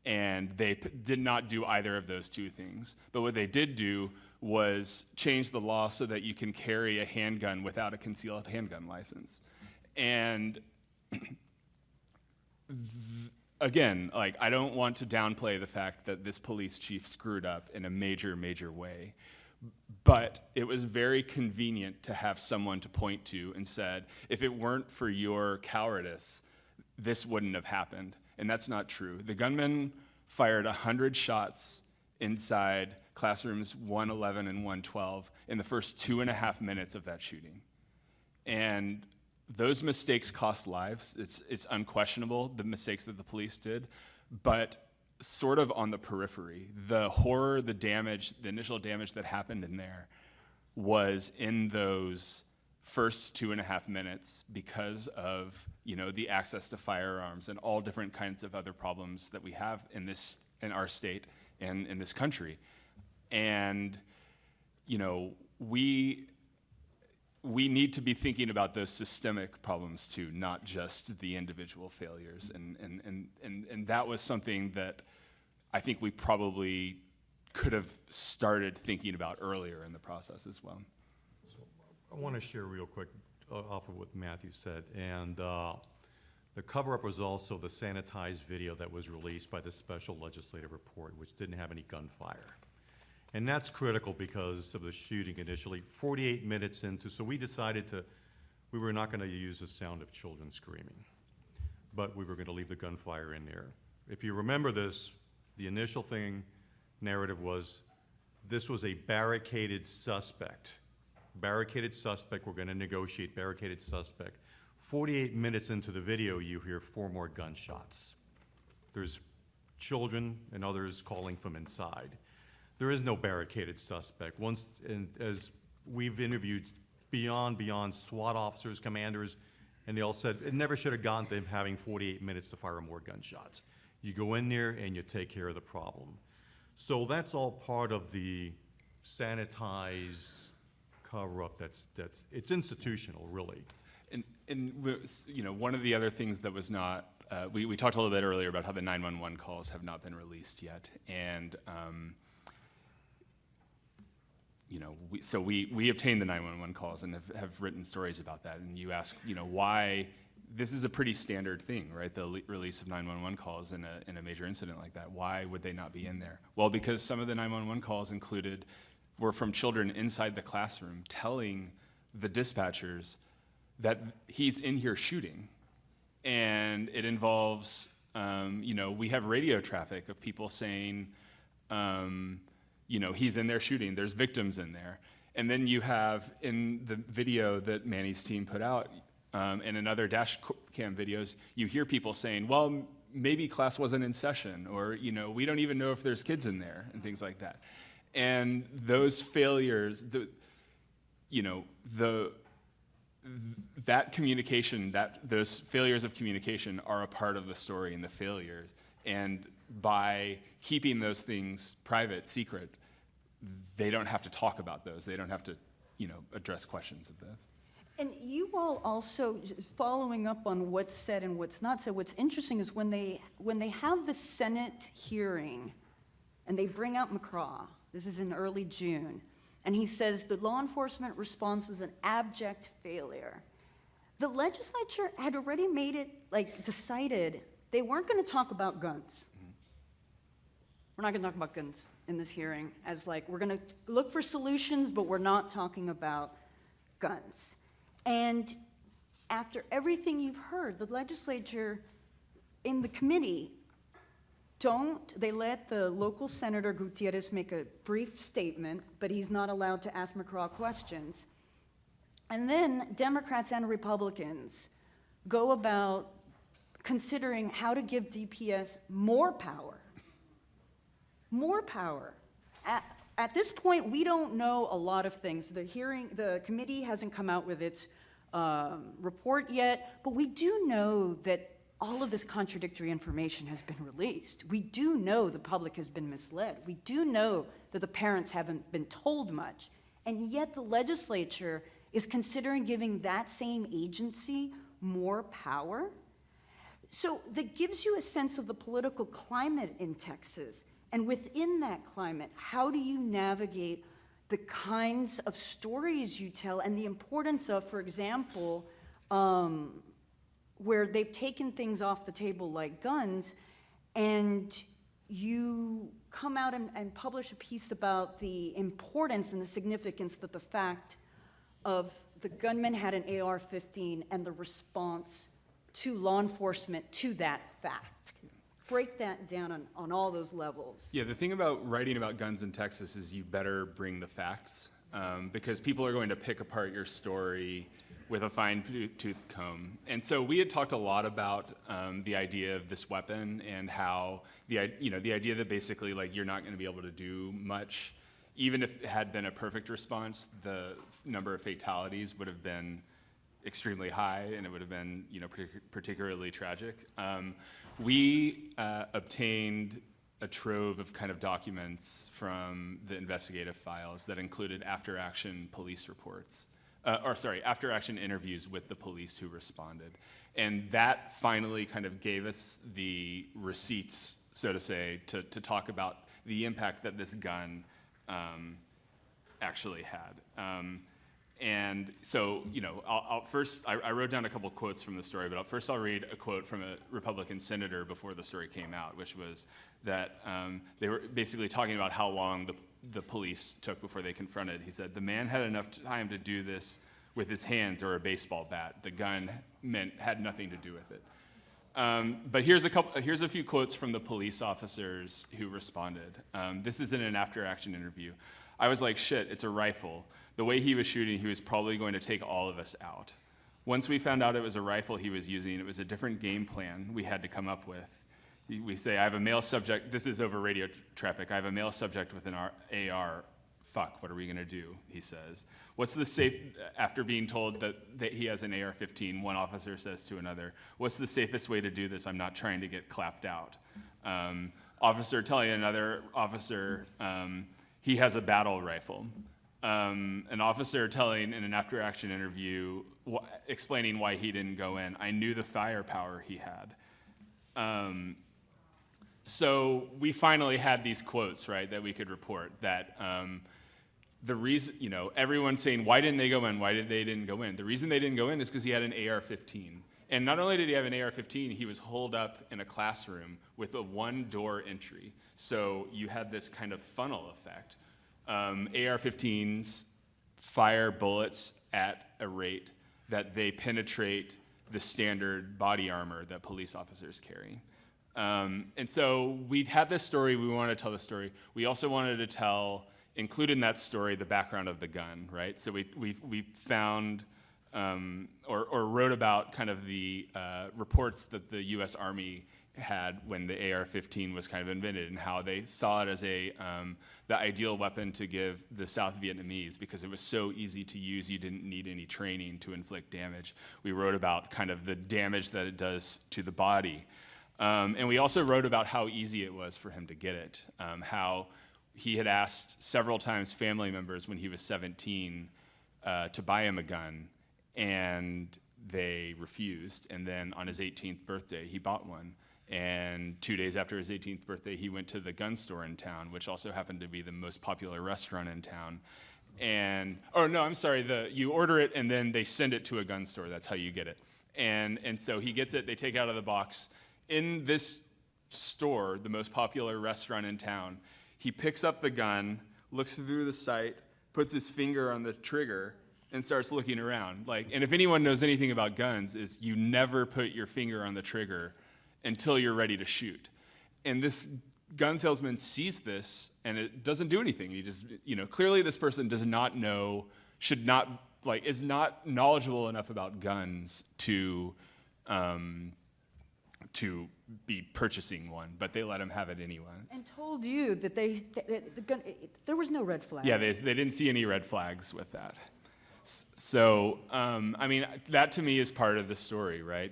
and they did not do either of those 2 things. But what they did do was change the law so that you can carry a handgun without a concealed handgun license. And again, I don't want to downplay the fact that this police chief screwed up in a major, major way. But it was very convenient to have someone to point to and said, if it weren't for your cowardice, this wouldn't have happened. And that's not true. The gunman fired 100 shots inside classrooms 111 and 112 in the first 2.5 minutes of that shooting. And those mistakes cost lives. It's unquestionable, the mistakes that the police did, but sort of on the periphery. The horror, the damage, the initial damage that happened in there was in those first 2.5 minutes because of the access to firearms and all different kinds of other problems that we have in our state and in this country. And we need to be thinking about those systemic problems too, not just the individual failures. And that was something that I think we probably could have started thinking about earlier in the process as well. So I want to share real quick off of what Matthew said. And the cover-up was also the sanitized video that was released by the Special Legislative Report, which didn't have any gunfire. And that's critical because of the shooting initially, 48 minutes into, so we decided we were not going to use the sound of children screaming, but we were going to leave the gunfire in there. If you remember this, the initial narrative was, this was a barricaded suspect. Barricaded suspect, we're going to negotiate, barricaded suspect. 48 minutes into the video, you hear 4 more gunshots. There's children and others calling from inside. There is no barricaded suspect. As we've interviewed beyond SWAT officers, commanders, and they all said it never should have gotten to him having 48 minutes to fire more gunshots. You go in there and you take care of the problem. So that's all part of the sanitized cover-up. It's institutional, really. And one of the other things that was not, we talked a little bit earlier about how the 911 calls have not been released yet, and we obtained the 911 calls and have written stories about that. And you ask, why? This is a pretty standard thing, right? The release of 911 calls in a major incident like that. Why would they not be in there? Well, because some of the 911 calls were from children inside the classroom telling the dispatchers that he's in here shooting. And it involves, we have radio traffic of people saying, he's in there shooting, there's victims in there. And then you have in the video that Manny's team put out, and in other dash cam videos, you hear people saying, well, maybe class wasn't in session, or, we don't even know if there's kids in there, and things like that. And those failures, that communication, those failures of communication are a part of the story and the failures. And by keeping those things private, secret, they don't have to talk about those. They don't have to, address questions of this. And you all also, just following up on what's said and what's not said, what's interesting is when they have the Senate hearing and they bring out McCraw, this is in early June, and he says the law enforcement response was an abject failure. The legislature had already made it, decided they weren't going to talk about guns. We're not going to talk about guns in this hearing, as we're going to look for solutions, but we're not talking about guns. And after everything you've heard, the legislature in the committee they let the local Senator Gutierrez make a brief statement, but he's not allowed to ask McCraw questions. And then Democrats and Republicans go about considering how to give DPS more power. More power. At this point, we don't know a lot of things. The committee hasn't come out with its report yet, but we do know that all of this contradictory information has been released. We do know the public has been misled. We do know that the parents haven't been told much. And yet the legislature is considering giving that same agency more power. So that gives you a sense of the political climate in Texas. And within that climate, how do you navigate the kinds of stories you tell and the importance of, for example, where they've taken things off the table like guns, and you come out and publish a piece about the importance and the significance that the fact of the gunman had an AR-15 and the response to law enforcement to that fact. Break that down on all those levels. Yeah, the thing about writing about guns in Texas is you better bring the facts, because people are going to pick apart your story with a fine-tooth comb. And so we had talked a lot about the idea of this weapon and how the idea that basically you're not going to be able to do much, even if it had been a perfect response, the number of fatalities would have been extremely high, and it would have been particularly tragic. We obtained a trove of kind of documents from the investigative files that included after-action police reports. After-action interviews with the police who responded. And that finally kind of gave us the receipts, so to say, to talk about the impact that this gun actually had. And so, I'll first, I wrote down a couple quotes from the story, but first I'll read a quote from a Republican senator before the story came out, which was that they were basically talking about how long the police took before they confronted. He said, "The man had enough time to do this with his hands or a baseball bat. The gun had nothing to do with it." But here's a few quotes from the police officers who responded. This is in an after-action interview. "I was like, shit, it's a rifle. The way he was shooting, he was probably going to take all of us out. Once we found out it was a rifle he was using, it was a different game plan we had to come up with. We say, I have a male subject, this is over radio traffic, I have a male subject with an AR. Fuck, what are we gonna do, he says. What's the safe, after being told that he has an AR-15, one officer says to another, what's the safest way to do this? I'm not trying to get clapped out. Officer telling another officer he has a battle rifle. An officer telling in an after-action interview, explaining why he didn't go in, I knew the firepower he had. So we finally had these quotes, right, that we could report that the reason, everyone's saying, why didn't they go in? Why did they didn't go in? The reason they didn't go in is because he had an AR-15. And not only did he have an AR-15, he was holed up in a classroom with a one-door entry. So you had this kind of funnel effect. AR-15s fire bullets at a rate that they penetrate the standard body armor that police officers carry. And so we'd had this story, we wanted to tell the story. We also wanted to include in that story the background of the gun, right? So we found, or wrote about kind of the reports that the US Army had when the AR-15 was kind of invented, and how they saw it as the ideal weapon to give the South Vietnamese because it was so easy to use, you didn't need any training to inflict damage. We wrote about kind of the damage that it does to the body. And we also wrote about how easy it was for him to get it, how he had asked several times family members when he was 17 to buy him a gun, and they refused. And then on his 18th birthday, he bought one. And 2 days after his 18th birthday, he went to the gun store in town, which also happened to be the most popular restaurant in town. You order it and then they send it to a gun store. That's how you get it. And so he gets it, they take it out of the box. In this store, the most popular restaurant in town, he picks up the gun, looks through the sight, puts his finger on the trigger, and starts looking around. And if anyone knows anything about guns, is you never put your finger on the trigger until you're ready to shoot. And this gun salesman sees this, and it doesn't do anything. He just, clearly this person does not know, is not knowledgeable enough about guns to be purchasing one, but they let him have it anyway. And told you that the gun, there was no red flags. Yeah, they didn't see any red flags with that. So, that to me is part of the story, right?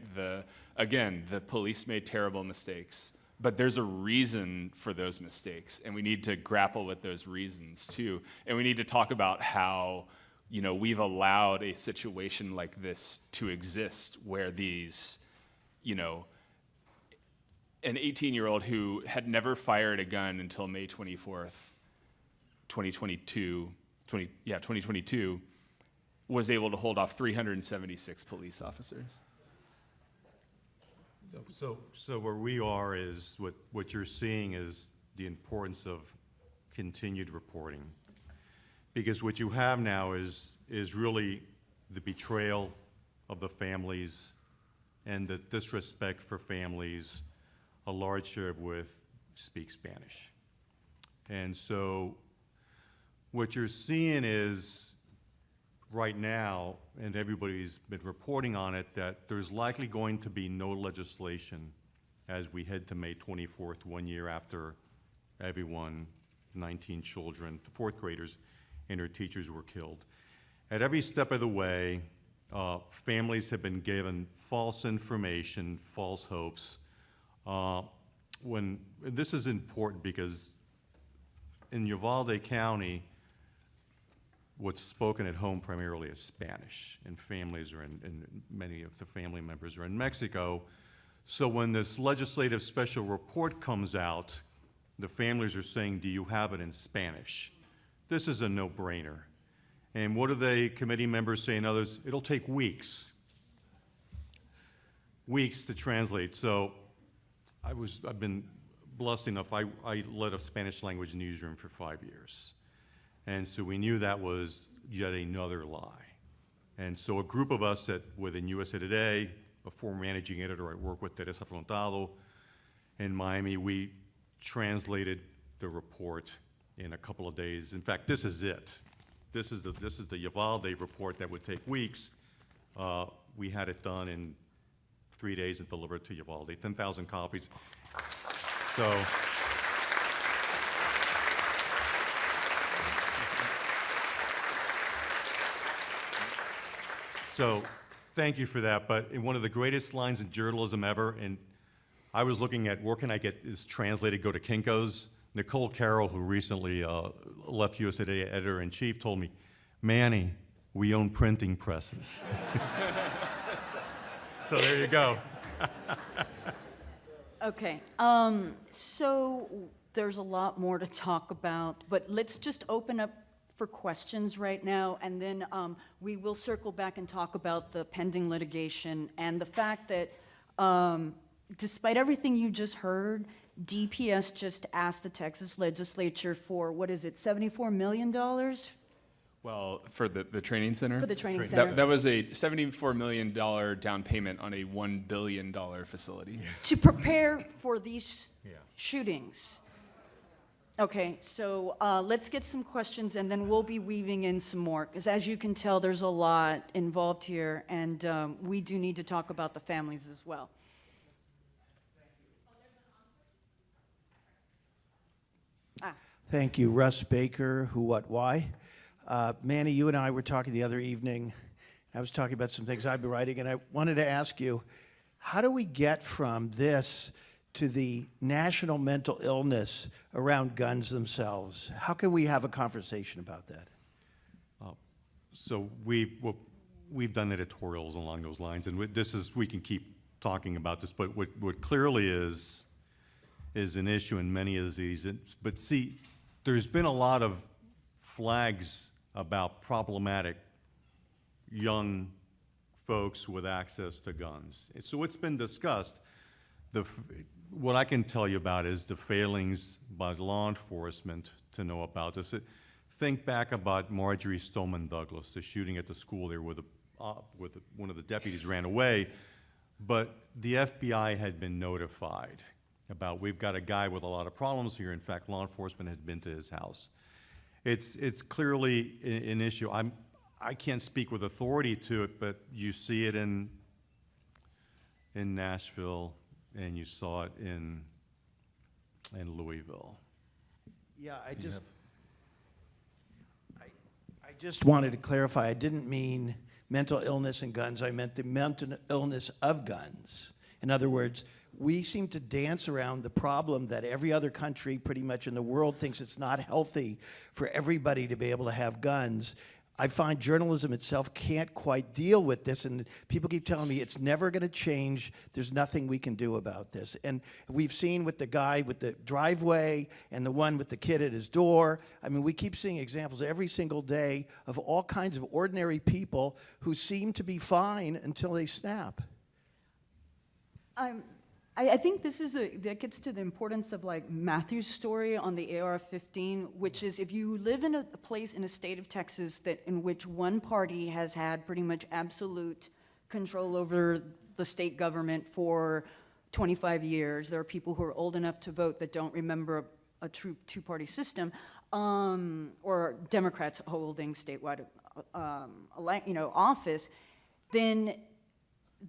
Again, the police made terrible mistakes, but there's a reason for those mistakes, and we need to grapple with those reasons too. And we need to talk about how, we've allowed a situation like this to exist where these, an 18-year-old who had never fired a gun until May 24th, 2022, was able to hold off 376 police officers. So where we are is what you're seeing is the importance of continued reporting, because what you have now is really the betrayal of the families and the disrespect for families, a large share of which speak Spanish. And so what you're seeing is right now, and everybody's been reporting on it, that there's likely going to be no legislation as we head to May 24th, 1 year after everyone, 19 children, fourth graders, and their teachers were killed. At every step of the way, families have been given false information, false hopes. This is important because in Uvalde County, what's spoken at home primarily is Spanish, and families are and many of the family members are in Mexico. So when this legislative special report comes out, the families are saying, do you have it in Spanish? This is a no-brainer. And what do the committee members say and others? It'll take weeks to translate. So I've been blessed enough, I led a Spanish language newsroom for 5 years. And so we knew that was yet another lie. And so a group of us within USA Today, a former managing editor I work with, Teresa Frontado, in Miami, we translated the report in a couple of days. In fact, this is it. This is the Uvalde report that would take weeks. We had it done in 3 days and delivered to Uvalde, 10,000 copies. So thank you for that, but in one of the greatest lines in journalism ever, and I was looking at where can I get this translated, go to Kinko's. Nicole Carroll, who recently left USA Today editor-in-chief, told me, Manny, we own printing presses. So there you go. Okay, so there's a lot more to talk about, but let's just open up for questions right now, and then we will circle back and talk about the pending litigation and the fact that despite everything you just heard, DPS just asked the Texas legislature for, what is it, $74 million? Well, for the training center? For the training center. That was a $74 million down payment on a $1 billion facility. To prepare for these shootings. Okay, so let's get some questions, and then we'll be weaving in some more, because as you can tell, there's a lot involved here, and we do need to talk about the families as well. Thank you. Russ Baker, Who, What, Why. Manny, you and I were talking the other evening. I was talking about some things I've been writing, and I wanted to ask you, how do we get from this to the national mental illness around guns themselves? How can we have a conversation about that? So we've done editorials along those lines, and we can keep talking about this, but what clearly is an issue in many of these. But see, there's been a lot of flags about problematic young folks with access to guns. So it's been discussed. What I can tell you about is the failings by law enforcement to know about this. Think back about Marjorie Stoneman Douglas, the shooting at the school there where one of the deputies ran away, but the FBI had been notified about, we've got a guy with a lot of problems here. In fact, law enforcement had been to his house. It's clearly an issue. I can't speak with authority to it, but you see it in Nashville, and you saw it in Louisville. Yeah, I just wanted to clarify. I didn't mean mental illness and guns. I meant the mental illness of guns. In other words, we seem to dance around the problem that every other country pretty much in the world thinks it's not healthy for everybody to be able to have guns. I find journalism itself can't quite deal with this, and people keep telling me it's never going to change. There's nothing we can do about this. And we've seen with the guy with the driveway and the one with the kid at his door. I mean, we keep seeing examples every single day of all kinds of ordinary people who seem to be fine until they snap. I think that gets to the importance of like Matthew's story on the AR-15, which is if you live in a place in a state of Texas in which one party has had pretty much absolute control over the state government for 25 years, there are people who are old enough to vote that don't remember a true two-party system, or Democrats holding statewide office, then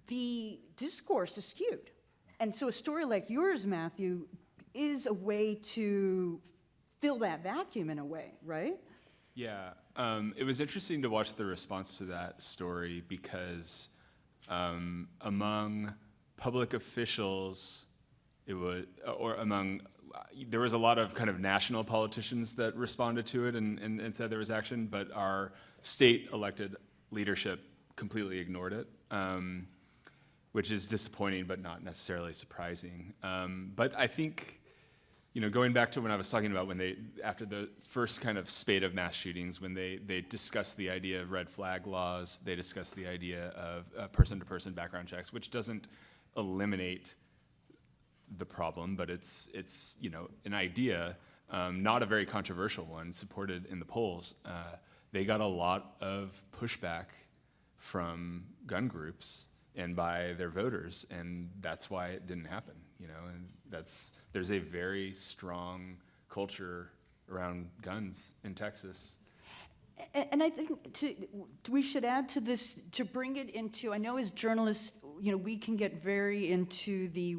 the discourse is skewed. And so a story like yours, Matthew, is a way to fill that vacuum in a way, right? Yeah, it was interesting to watch the response to that story because among public officials, there was a lot of kind of national politicians that responded to it and said there was action, but our state elected leadership completely ignored it. Which is disappointing, but not necessarily surprising. But I think, going back to when I was talking about after the first kind of spate of mass shootings, when they discussed the idea of red flag laws, they discussed the idea of person-to-person background checks, which doesn't eliminate the problem, but it's an idea, not a very controversial one, supported in the polls. They got a lot of pushback from gun groups and by their voters, and that's why it didn't happen, and there's a very strong culture around guns in Texas. And I think we should add to this, to bring it into, I know as journalists, we can get very into the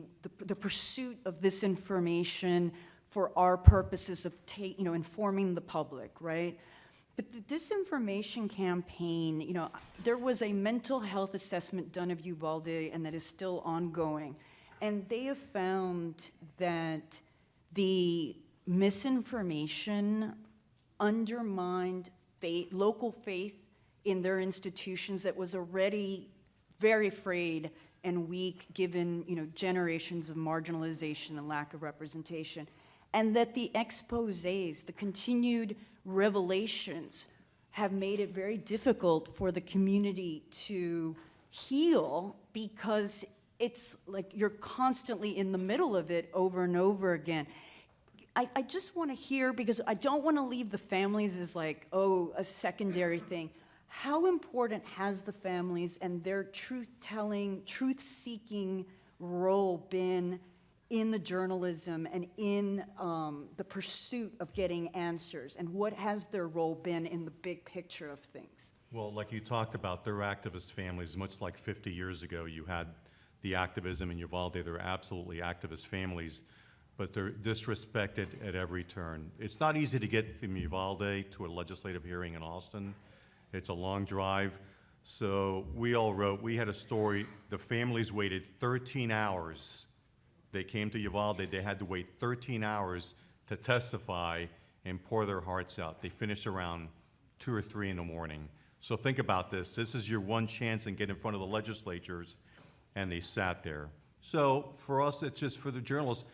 pursuit of this information for our purposes of informing the public, right? But the disinformation campaign, there was a mental health assessment done of Uvalde, and that is still ongoing. And they have found that the misinformation undermined local faith in their institutions that was already very frayed and weak given, generations of marginalization and lack of representation. and that the exposés, the continued revelations, have made it very difficult for the community to heal, because it's like you're constantly in the middle of it over and over again. I just want to hear, because I don't want to leave the families as like, oh, a secondary thing. How important has the families and their truth-telling, truth-seeking role been in the journalism and in the pursuit of getting answers? And what has their role been in the big picture of things? Well, like you talked about, they're activist families, much like 50 years ago you had the activism in Uvalde. They're absolutely activist families, but they're disrespected at every turn. It's not easy to get from Uvalde to a legislative hearing in Austin. It's a long drive. So we all wrote, we had a story, the families waited 13 hours. They came to Uvalde, they had to wait 13 hours to testify and pour their hearts out. They finished around 2 or 3 in the morning. So think about this. This is your one chance to get in front of the legislatures, and they sat there. So for us, it's just for the journalists,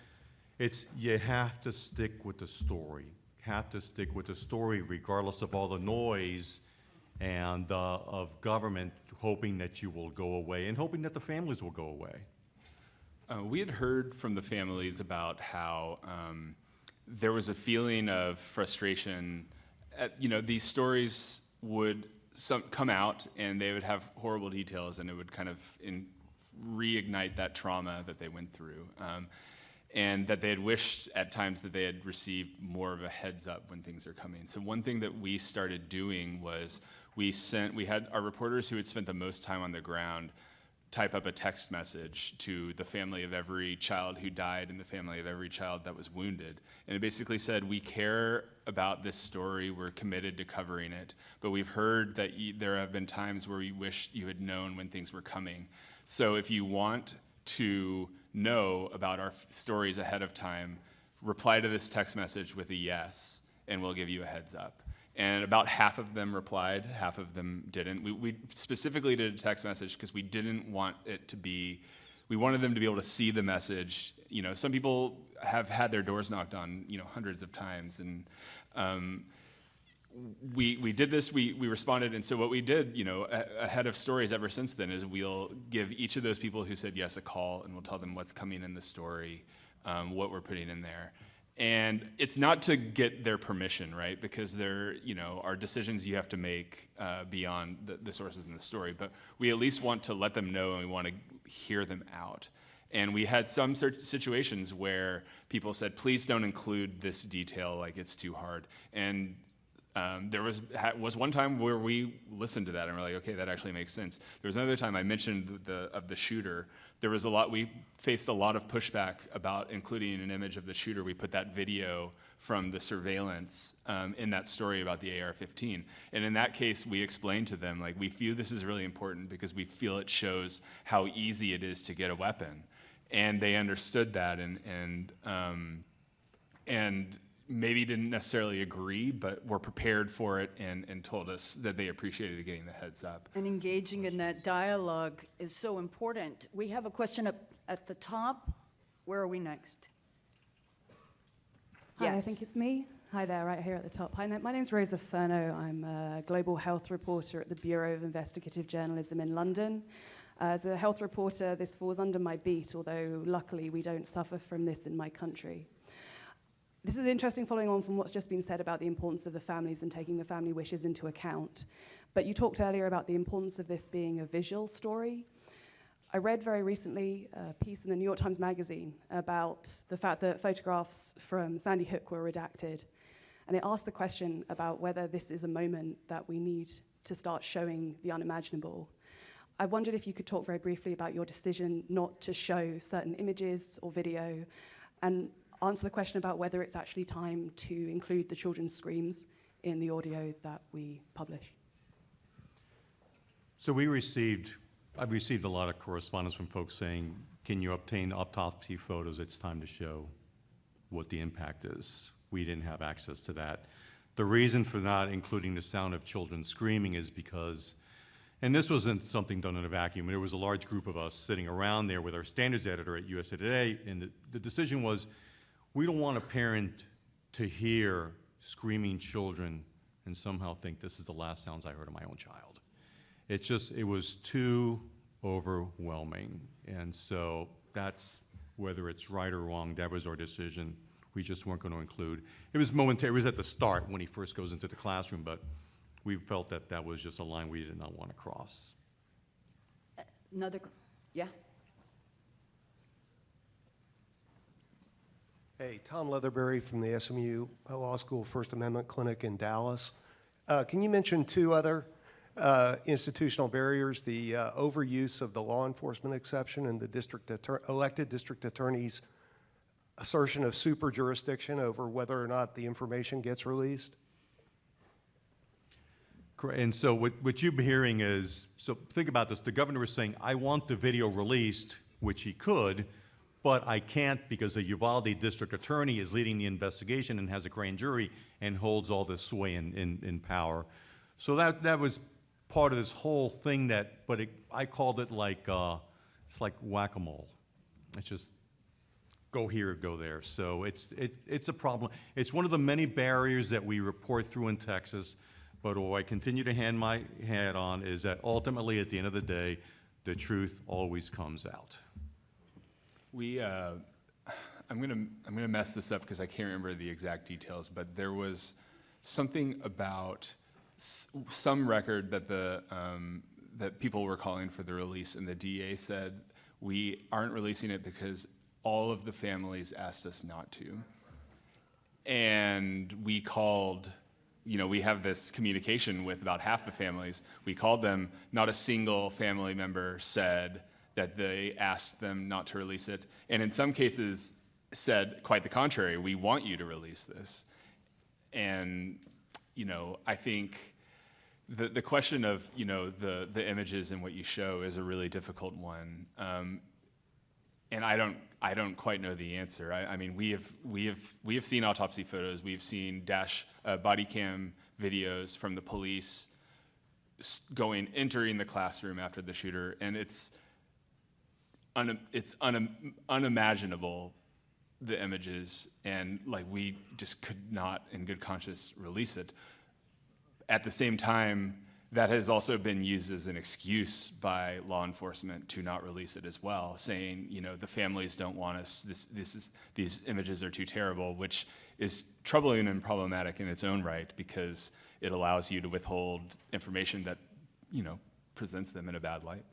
it's you have to stick with the story. Have to stick with the story regardless of all the noise and of government hoping that you will go away and hoping that the families will go away. We had heard from the families about how there was a feeling of frustration. These stories would come out and they would have horrible details, and it would kind of reignite that trauma that they went through. And that they had wished at times that they had received more of a heads up when things are coming. So one thing that we started doing was we had our reporters who had spent the most time on the ground type up a text message to the family of every child who died and the family of every child that was wounded. And it basically said, we care about this story, we're committed to covering it, but we've heard that there have been times where we wish you had known when things were coming. So if you want to know about our stories ahead of time, reply to this text message with a yes, and we'll give you a heads up. And about half of them replied, half of them didn't. We specifically did a text message because we didn't want it to be, we wanted them to be able to see the message. Some people have had their doors knocked on, hundreds of times, and we did this, we responded, and so what we did, ahead of stories ever since then is we'll give each of those people who said yes a call, and we'll tell them what's coming in the story, what we're putting in there. And it's not to get their permission, right? Because there, are decisions you have to make beyond the sources in the story, but we at least want to let them know and we want to hear them out. And we had some situations where people said, please don't include this detail, like it's too hard. And there was one time where we listened to that and we're like, okay, that actually makes sense. There was another time I mentioned the shooter. We faced a lot of pushback about including an image of the shooter. We put that video from the surveillance in that story about the AR-15. And in that case, we explained to them, like, we feel this is really important because we feel it shows how easy it is to get a weapon. And they understood that and maybe didn't necessarily agree, but were prepared for it and told us that they appreciated getting the heads up. And engaging in that dialogue is so important. We have a question up at the top. Where are we next? Hi, Yes. I think it's me. Hi there, right here at the top. Hi, my name's Rosa Furno. I'm a global health reporter at the Bureau of Investigative Journalism in London. As a health reporter, this falls under my beat, although luckily we don't suffer from this in my country. This is interesting, following on from what's just been said about the importance of the families and taking the family wishes into account. But you talked earlier about the importance of this being a visual story. I read very recently a piece in the New York Times Magazine about the fact that photographs from Sandy Hook were redacted. And it asked the question about whether this is a moment that we need to start showing the unimaginable. I wondered if you could talk very briefly about your decision not to show certain images or video, and answer the question about whether it's actually time to include the children's screams in the audio that we publish. So I've received a lot of correspondence from folks saying, can you obtain autopsy photos? It's time to show what the impact is. We didn't have access to that. The reason for not including the sound of children screaming is because, and this wasn't something done in a vacuum, there was a large group of us sitting around there with our standards editor at USA Today, and the decision was, we don't want a parent to hear screaming children and somehow think this is the last sounds I heard of my own child. It was too overwhelming. And so that's, whether it's right or wrong, that was our decision. We just weren't going to include. It was momentary, it was at the start when he first goes into the classroom, but we felt that that was just a line we did not want to cross. Yeah? Hey, Tom Leatherberry from the SMU Law School First Amendment Clinic in Dallas. Can you mention two other institutional barriers, the overuse of the law enforcement exception and the elected district attorney's assertion of super jurisdiction over whether or not the information gets released? Correct. And so what you've been hearing is, so think about this, the governor was saying, I want the video released, which he could, but I can't because the Uvalde district attorney is leading the investigation and has a grand jury and holds all this sway in power. So that was part of this whole thing I called it like, it's like whack-a-mole. It's just go here, go there. So it's a problem. It's one of the many barriers that we report through in Texas, but what I continue to hang my hat on is that ultimately at the end of the day, the truth always comes out. I'm gonna mess this up because I can't remember the exact details, but there was something about some record that that people were calling for the release, and the DA said we aren't releasing it because all of the families asked us not to. And we called, we have this communication with about half the families. We called them, not a single family member said that they asked them not to release it. And in some cases said quite the contrary, we want you to release this. And, I think the question of, the images and what you show is a really difficult one. And I don't quite know the answer. I mean, we have seen autopsy photos. We've seen body cam videos from the police entering the classroom after the shooter, and it's unimaginable, the images, and we just could not, in good conscience, release it. At the same time, that has also been used as an excuse by law enforcement to not release it as well, saying, the families don't want us, these images are too terrible, which is troubling and problematic in its own right because it allows you to withhold information that, presents them in a bad light.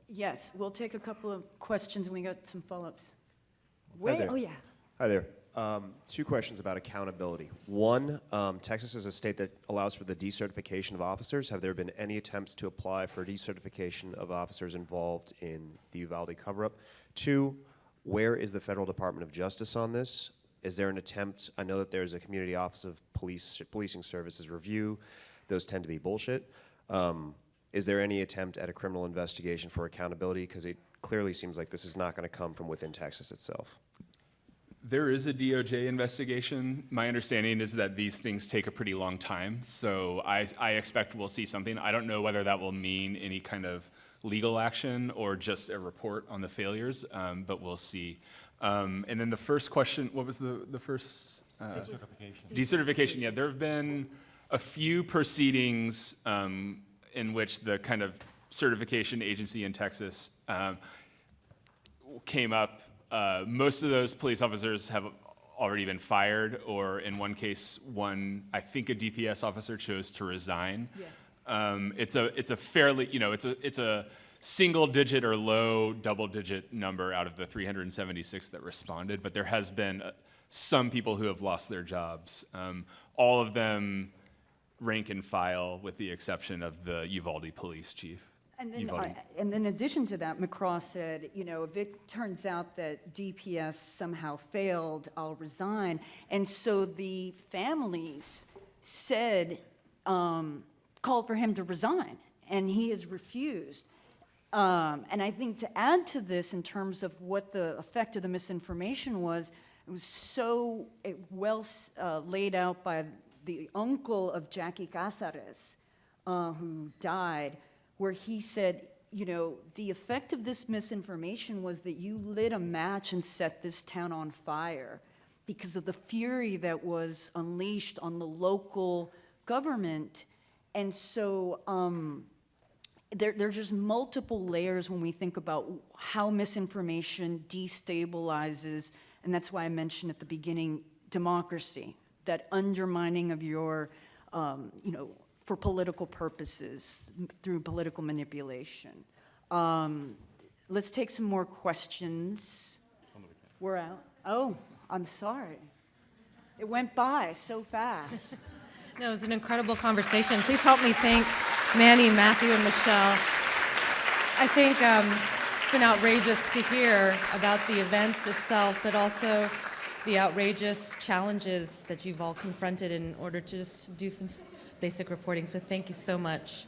Yes, we'll take a couple of questions and we got some follow-ups. Oh, yeah. Hi there. Two questions about accountability. One, Texas is a state that allows for the decertification of officers. Have there been any attempts to apply for decertification of officers involved in the Uvalde cover-up? Two, where is the Federal Department of Justice on this? Is there an attempt? I know that there's a Community Office of Policing Services review. Those tend to be bullshit. Is there any attempt at a criminal investigation for accountability? Because it clearly seems like this is not going to come from within Texas itself. There is a DOJ investigation. My understanding is that these things take a pretty long time, so I expect we'll see something. I don't know whether that will mean any kind of legal action or just a report on the failures, but we'll see. And then the first question, what was the first? Decertification. Decertification, yeah. There have been a few proceedings in which the kind of certification agency in Texas came up. Most of those police officers have already been fired, or in one case, I think a DPS officer chose to resign. Yeah. It's a fairly, it's a single-digit or low double-digit number out of the 376 that responded, but there has been some people who have lost their jobs. All of them rank and file, with the exception of the Uvalde police chief. And then, in addition to that, McCraw said, if it turns out that DPS somehow failed, I'll resign. And so the families said, called for him to resign, and he has refused. And I think to add to this, in terms of what the effect of the misinformation was, it was so well laid out by the uncle of Jackie Cázares, who died, where he said, the effect of this misinformation was that you lit a match and set this town on fire. because of the fury that was unleashed on the local government. And so there are just multiple layers when we think about how misinformation destabilizes, and that's why I mentioned at the beginning, democracy, that undermining of your, for political purposes, through political manipulation. Let's take some more questions. We're out. Oh, I'm sorry. It went by so fast. No, it was an incredible conversation. Please help me thank Manny, Matthew, and Michelle. I think it's been outrageous to hear about the events itself, but also the outrageous challenges that you've all confronted in order to just do some basic reporting. So thank you so much.